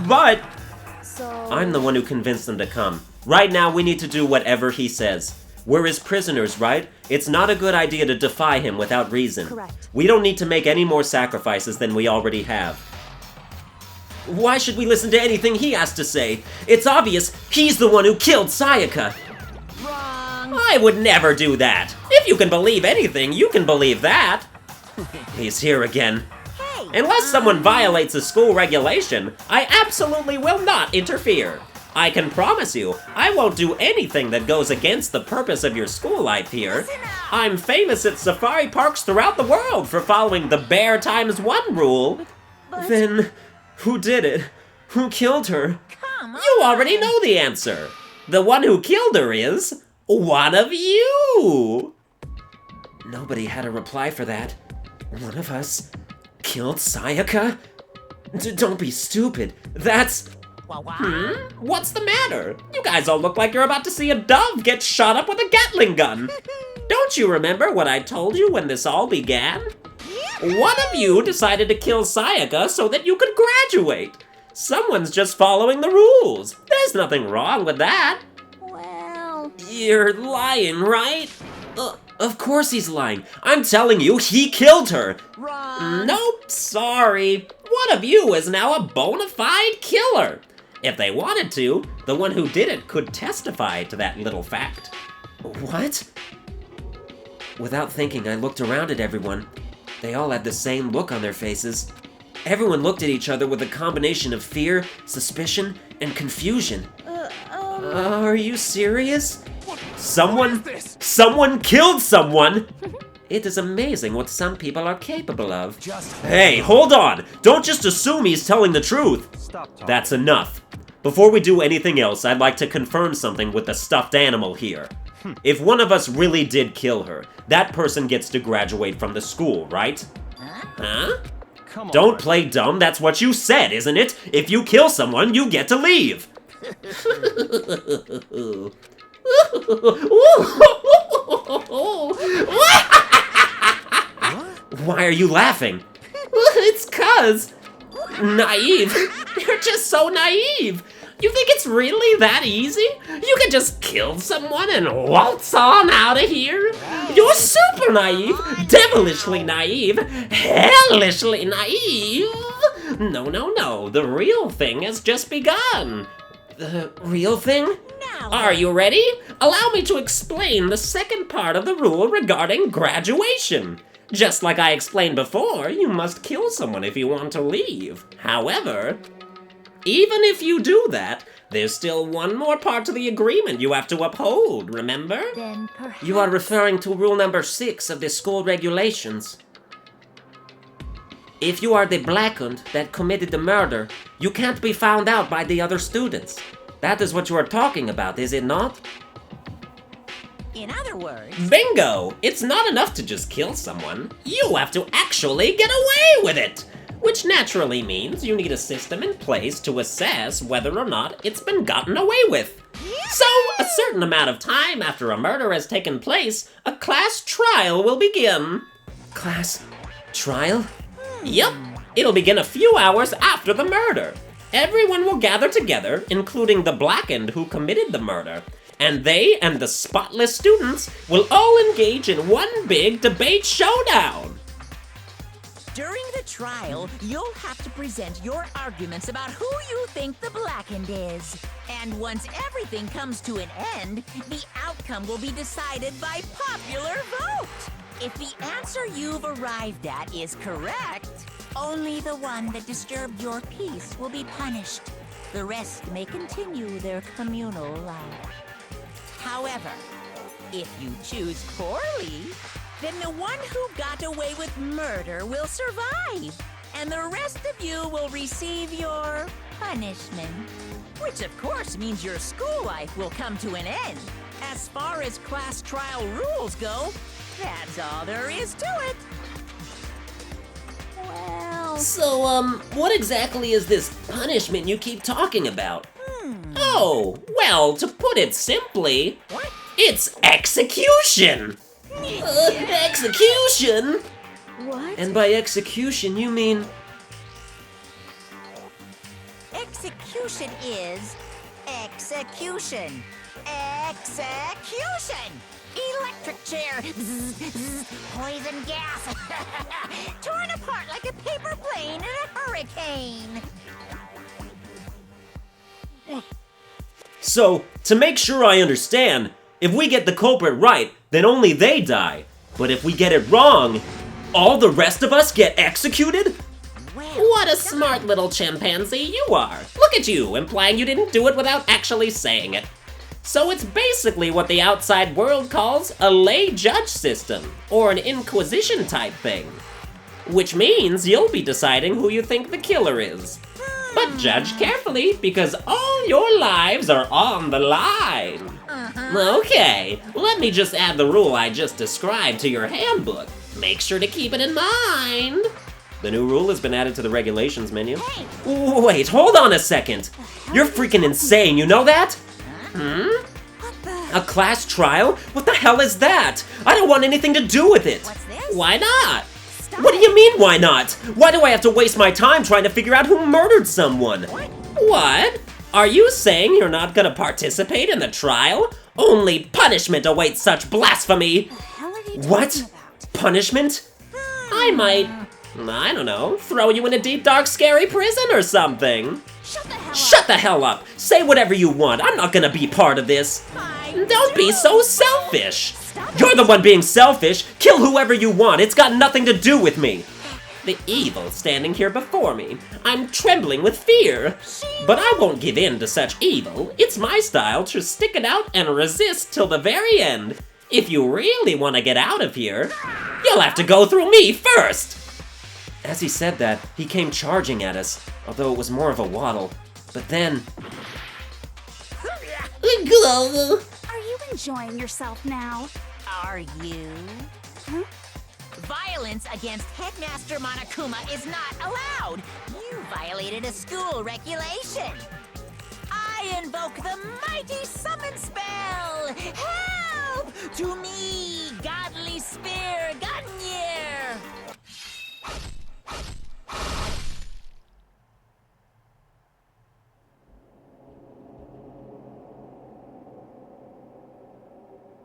S1: but...
S4: So...
S1: I'm the one who convinced them to come. Right now, we need to do whatever he says. We're his prisoners, right? It's not a good idea to defy him without reason.
S4: Correct.
S1: We don't need to make any more sacrifices than we already have. Why should we listen to anything he has to say? It's obvious he's the one who killed Sayaka.
S4: Wrong.
S1: I would never do that. If you can believe anything, you can believe that. He's here again.
S4: Hey!
S1: Unless someone violates a school regulation, I absolutely will not interfere. I can promise you, I won't do anything that goes against the purpose of your school life here. I'm famous at safari parks throughout the world for following the Bear ×1 rule.
S4: But...
S1: Then, who did it? Who killed her?
S4: Come on.
S1: You already know the answer. The one who killed her is one of you. Nobody had a reply for that. One of us killed Sayaka? Don't be stupid. That's... What's the matter? You guys all look like you're about to see a dove get shot up with a Gatling gun. Don't you remember what I told you when this all began? One of you decided to kill Sayaka so that you could graduate. Someone's just following the rules. There's nothing wrong with that.
S4: Well...
S1: You're lying, right? Of course he's lying. I'm telling you, he killed her.
S4: Wrong.
S1: Nope, sorry. One of you is now a bona fide killer. If they wanted to, the one who did it could testify to that little fact. What? Without thinking, I looked around at everyone. They all had the same look on their faces. Everyone looked at each other with a combination of fear, suspicion, and confusion. Are you serious? Someone killed someone? It is amazing what some people are capable of. Hey, hold on! Don't just assume he's telling the truth!
S2: Stop talking.
S1: That's enough. Before we do anything else, I'd like to confirm something with the stuffed animal here. If one of us really did kill her, that person gets to graduate from the school, right? Huh?
S2: Come on.
S1: Don't play dumb, that's what you said, isn't it? If you kill someone, you get to leave. Why are you laughing? It's 'cause... Naive. You're just so naive. You think it's really that easy? You can just kill someone and waltz on out of here? You're super naive, devilishly naive, hellishly naive. No. The real thing has just begun. The real thing?
S4: Now...
S1: Are you ready? Allow me to explain the second part of the rule regarding graduation. Just like I explained before, you must kill someone if you want to leave. However, even if you do that, there's still one more part to the agreement you have to uphold, remember?
S4: Then perhaps...
S1: You are referring to rule number 6 of the school regulations. If you are the blackened that committed the murder, you can't be found out by the other students. That is what you are talking about, is it not?
S4: In other words...
S1: Bingo! It's not enough to just kill someone. You have to actually get away with it! Which naturally means you need a system in place to assess whether or not it's been gotten away with. So, a certain amount of time after a murder has taken place, a class trial will begin. Class trial? Yup, it'll begin a few hours after the murder. Everyone will gather together, including the blackened who committed the murder, and they and the spotless students will all engage in one big debate showdown.
S7: During the trial, you'll have to present your arguments about who you think the blackened is. And once everything comes to an end, the outcome will be decided by popular vote. If the answer you've arrived at is correct, only the one that disturbed your peace will be punished. The rest may continue their communal life. However, if you choose poorly, then the one who got away with murder will survive, and the rest of you will receive your punishment. Which of course means your school life will come to an end. As far as class trial rules go, that's all there is to it.
S4: Well...
S1: So, what exactly is this punishment you keep talking about? Oh, well, to put it simply, it's execution! Execution?
S4: What?
S1: And by execution, you mean...
S7: Execution is execution. Execution! Electric chair. Poison gas. Torn apart like a paper plane in a hurricane.
S1: So, to make sure I understand, if we get the culprit right, then only they die. But if we get it wrong, all the rest of us get executed? What a smart little chimpanzee you are. Look at you, implying you didn't do it without actually saying it. So it's basically what the outside world calls a lay judge system, or an inquisition type thing. Which means you'll be deciding who you think the killer is. But judge carefully, because all your lives are on the line. Okay, let me just add the rule I just described to your handbook. Make sure to keep it in mind. The new rule has been added to the regulations menu. Wait, hold on a second. You're freaking insane, you know that? A class trial? What the hell is that? I don't want anything to do with it.
S7: What's this?
S1: Why not? What do you mean, why not? Why do I have to waste my time trying to figure out who murdered someone? What? Are you saying you're not gonna participate in the trial? Only punishment awaits such blasphemy. What? Punishment? I might, I don't know, throw you in a deep, dark, scary prison or something. Shut the hell up. Say whatever you want. I'm not gonna be part of this. Don't be so selfish. You're the one being selfish. Kill whoever you want. It's got nothing to do with me. The evil standing here before me. I'm trembling with fear. But I won't give in to such evil. It's my style to stick it out and resist till the very end. If you really want to get out of here, you'll have to go through me first. As he said that, he came charging at us, although it was more of a waddle. But then...
S4: Are you enjoying yourself now?
S7: Are you? Violence against Headmaster Monokuma is not allowed. You violated a school regulation. I invoke the mighty summon spell. Help! To me, godly spear, Gunyear!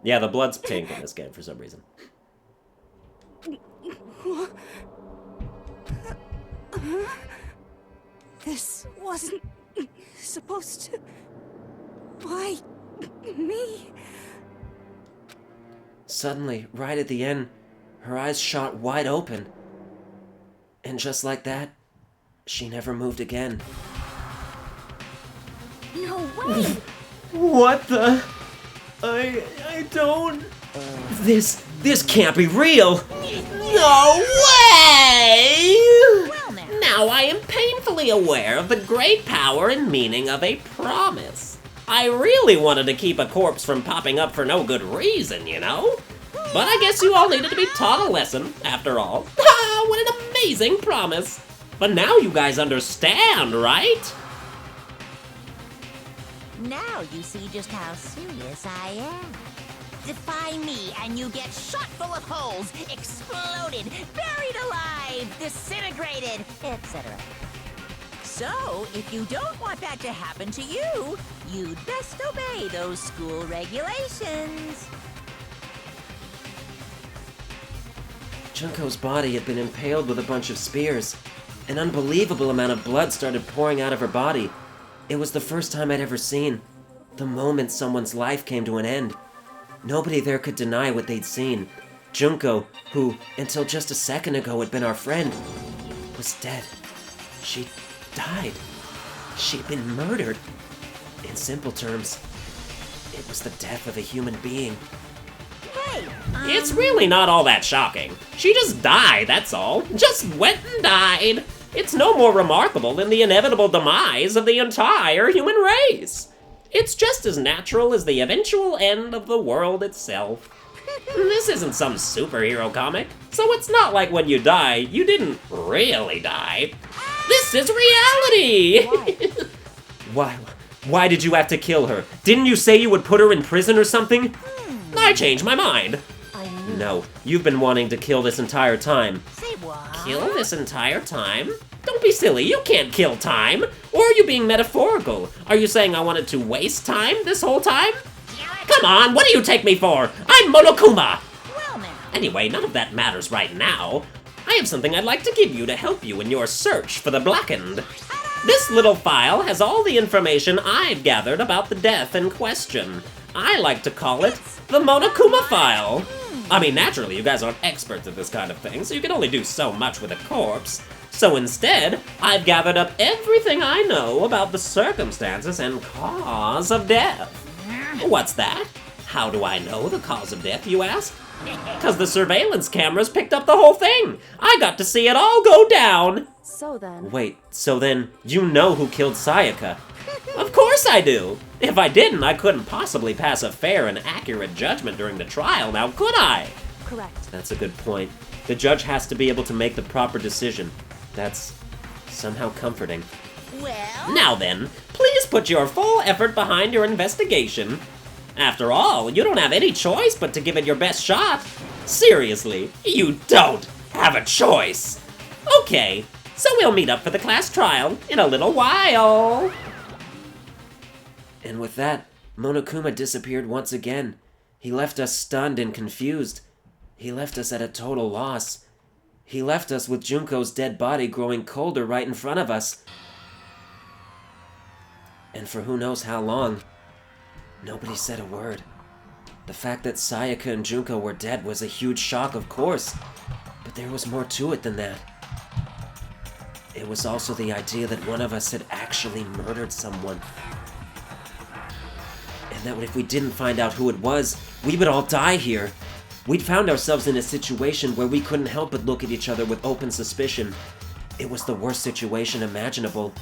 S1: Yeah, the blood's pink in this game for some reason.
S4: This wasn't supposed to... Why me?
S1: Suddenly, right at the end, her eyes shot wide open. And just like that, she never moved again.
S4: No way!
S1: What the? I don't... This can't be real! No way!
S7: Well now.
S1: Now I am painfully aware of the great power and meaning of a promise. I really wanted to keep a corpse from popping up for no good reason, you know? But I guess you all needed to be taught a lesson, after all. Ah, what an amazing promise! But now you guys understand, right?
S7: Now you see just how serious I am. Defy me and you get shot full of holes, exploded, buried alive, disintegrated, etc. So, if you don't want that to happen to you, you'd best obey those school regulations.
S1: Junko's body had been impaled with a bunch of spears. An unbelievable amount of blood started pouring out of her body. It was the first time I'd ever seen. The moment someone's life came to an end. Nobody there could deny what they'd seen. Junko, who, until just a second ago had been our friend, was dead. She died. She'd been murdered. In simple terms, it was the death of a human being.
S7: Hey,
S1: It's really not all that shocking. She just died, that's all. Just went and died. It's no more remarkable than the inevitable demise of the entire human race. It's just as natural as the eventual end of the world itself. This isn't some superhero comic, so it's not like when you die, you didn't really die. This is reality! Why did you have to kill her? Didn't you say you would put her in prison or something? I changed my mind. No, you've been wanting to kill this entire time.
S7: Say what?
S1: Kill this entire time? Don't be silly, you can't kill time. Or are you being metaphorical? Are you saying I wanted to waste time this whole time? Come on, what do you take me for? I'm Monokuma!
S7: Well now.
S1: Anyway, none of that matters right now. I have something I'd like to give you to help you in your search for the Blackened. This little file has all the information I've gathered about the death in question. I like to call it the Monokuma file. I mean, naturally, you guys aren't experts at this kind of thing, so you can only do so much with a corpse. So instead, I've gathered up everything I know about the circumstances and cause of death. What's that? How do I know the cause of death, you ask? Because the surveillance cameras picked up the whole thing. I got to see it all go down.
S4: So then...
S1: Wait, so then you know who killed Sayaka? Of course I do. If I didn't, I couldn't possibly pass a fair and accurate judgment during the trial, now could I?
S4: Correct.
S1: That's a good point. The judge has to be able to make the proper decision. That's somehow comforting.
S7: Well,
S1: Now then, please put your full effort behind your investigation. After all, you don't have any choice but to give it your best shot. Seriously, you don't have a choice. Okay, so we'll meet up for the class trial in a little while. And with that, Monokuma disappeared once again. He left us stunned and confused. He left us at a total loss. He left us with Junko's dead body growing colder right in front of us. And for who knows how long. Nobody said a word. The fact that Sayaka and Junko were dead was a huge shock, of course. But there was more to it than that. It was also the idea that one of us had actually murdered someone. And that if we didn't find out who it was, we would all die here. We'd found ourselves in a situation where we couldn't help but look at each other with open suspicion. It was the worst situation imaginable.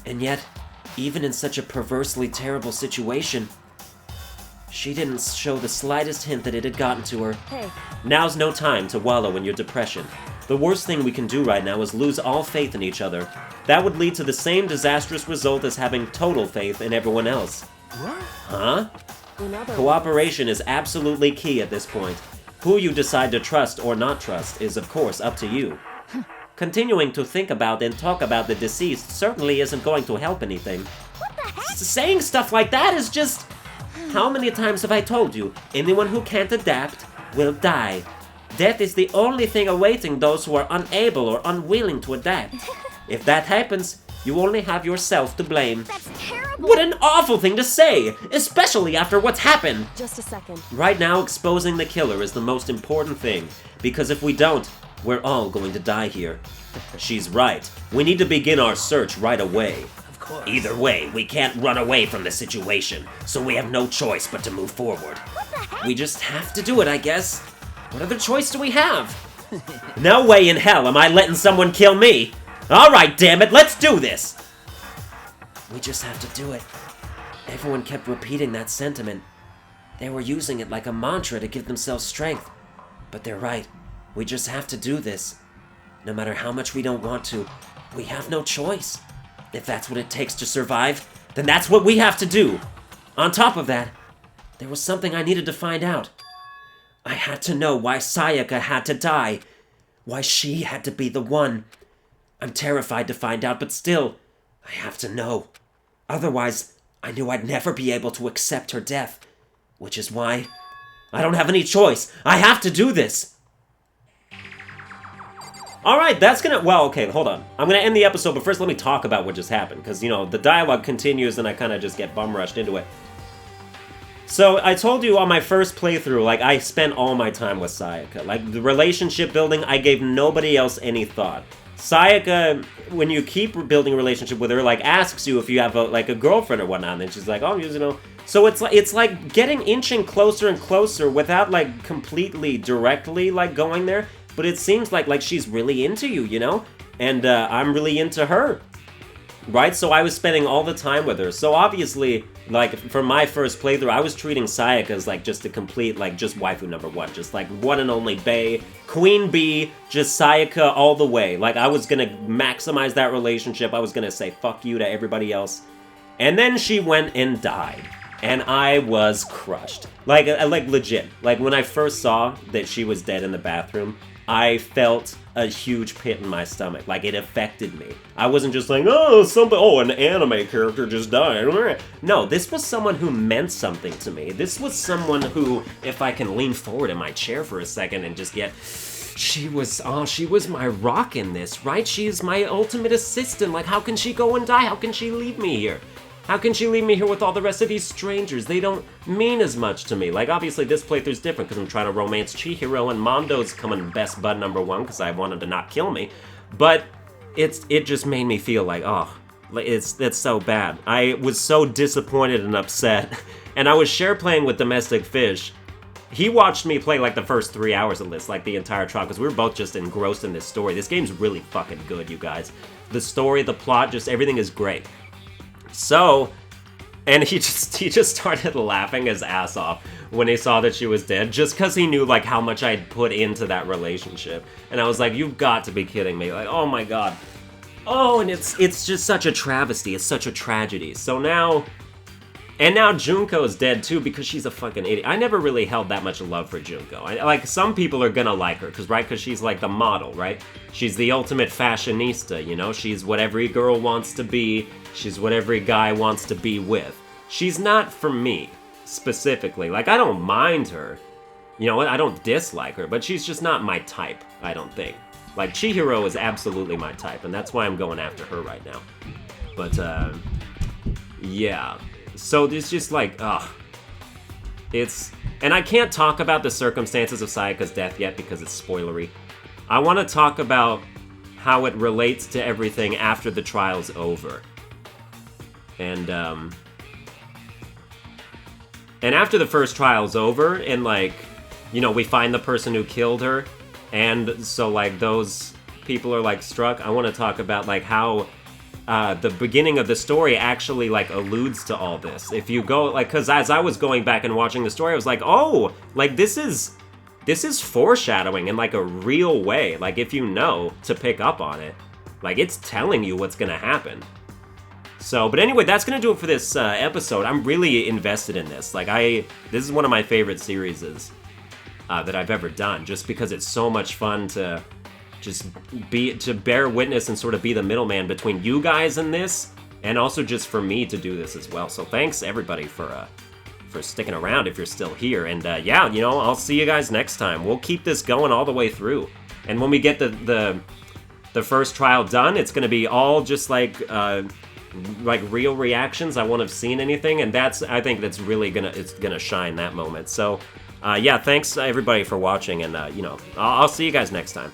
S1: And yet, even in such a perversely terrible situation, she didn't show the slightest hint that it had gotten to her.
S4: Hey.
S1: Now's no time to wallow in your depression. The worst thing we can do right now is lose all faith in each other. That would lead to the same disastrous result as having total faith in everyone else.
S5: What?
S1: Huh?
S4: In other
S1: Cooperation is absolutely key at this point. Who you decide to trust or not trust is, of course, up to you. Continuing to think about and talk about the deceased certainly isn't going to help anything.
S6: What the heck?
S1: Saying stuff like that is just... How many times have I told you, anyone who can't adapt will die. Death is the only thing awaiting those who are unable or unwilling to adapt. If that happens, you only have yourself to blame.
S6: That's terrible.
S1: What an awful thing to say, especially after what's happened.
S4: Just a second.
S1: Right now, exposing the killer is the most important thing, because if we don't, we're all going to die here. She's right. We need to begin our search right away.
S5: Of course.
S1: Either way, we can't run away from the situation, so we have no choice but to move forward.
S6: What the heck?
S1: We just have to do it, I guess. What other choice do we have? No way in hell am I letting someone kill me! Alright, damn it, let's do this! We just have to do it. Everyone kept repeating that sentiment. They were using it like a mantra to give themselves strength. But they're right. We just have to do this. No matter how much we don't want to, we have no choice. If that's what it takes to survive, then that's what we have to do. On top of that, there was something I needed to find out. I had to know why Sayaka had to die. Why she had to be the one. I'm terrified to find out, but still, I have to know. Otherwise, I knew I'd never be able to accept her death. Which is why I don't have any choice. I have to do this. Alright, that's gonna... Well, okay, hold on. I'm gonna end the episode, but first let me talk about what just happened. Because, you know, the dialogue continues and I kind of just get bum-rushed into it. So, I told you on my first playthrough, like, I spent all my time with Sayaka. Like, the relationship building, I gave nobody else any thought. Sayaka, when you keep building a relationship with her, like, asks you if you have, a girlfriend or whatnot, and she's like, oh, you know... So it's like getting inching closer and closer without, like, completely directly, like, going there. But it seems like she's really into you, you know? And, I'm really into her. right? So I was spending all the time with her. So obviously, like, for my first playthrough, I was treating Sayaka as, like, just a complete, like, just waifu number one. Just, like, one and only bae. Queen bee, just Sayaka all the way. Like, I was gonna maximize that relationship. I was gonna say fuck you to everybody else. And then she went and died. And I was crushed. Like legit. Like, when I first saw that she was dead in the bathroom, I felt a huge pit in my stomach. Like, it affected me. I wasn't just like, an anime character just died. No, this was someone who meant something to me. This was someone who, if I can lean forward in my chair for a second and just get... she was my rock in this, right? She is my ultimate assistant. Like, how can she go and die? How can she leave me here? How can she leave me here with all the rest of these strangers? They don't mean as much to me. Like, obviously, this playthrough's different because I'm trying to romance Chihiro, and Mondo's coming best bud number one because I want him to not kill me. But it just made me feel like, that's so bad. I was so disappointed and upset. And I was share playing with Domestic Fish. He watched me play, like, the first 3 hours of this, like, the entire trial, because we were both just engrossed in this story. This game's really fucking good, you guys. The story, the plot, just everything is great. So, and he just started laughing his ass off when he saw that she was dead, just because he knew, like, how much I'd put into that relationship. And I was like, you've got to be kidding me. Like, oh my god. Oh, and it's just such a travesty. It's such a tragedy. So now... and now Junko's dead too because she's a fucking idiot. I never really held that much love for Junko. Like, some people are gonna like her, because she's like the model, right? She's the ultimate fashionista, you know? She's what every girl wants to be. She's what every guy wants to be with. She's not for me, specifically. Like, I don't mind her. You know what? I don't dislike her, but she's just not my type, I don't think. Like, Chihiro is absolutely my type, and that's why I'm going after her right now. But, yeah. So there's just like, and I can't talk about the circumstances of Sayaka's death yet because it's spoilery. I want to talk about how it relates to everything after the trial's over. And after the first trial's over, and, like, you know, we find the person who killed her, and so, like, those people are, like, struck. I want to talk about, like, how the beginning of the story actually, like, alludes to all this. If you go, like, because as I was going back and watching the story, I was like, oh, like, this is foreshadowing in, like, a real way. Like, if you know to pick up on it, like, it's telling you what's gonna happen. So, but anyway, that's gonna do it for this episode. I'm really invested in this. Like, this is one of my favorite series that I've ever done, just because it's so much fun to bear witness and sort of be the middleman between you guys and this, and also just for me to do this as well. So thanks everybody for sticking around if you're still here. And yeah, you know, I'll see you guys next time. We'll keep this going all the way through. And when we get the first trial done, it's gonna be all just like real reactions. I won't have seen anything, and I think that's really gonna shine that moment. So yeah, thanks everybody for watching, and you know, I'll see you guys next time.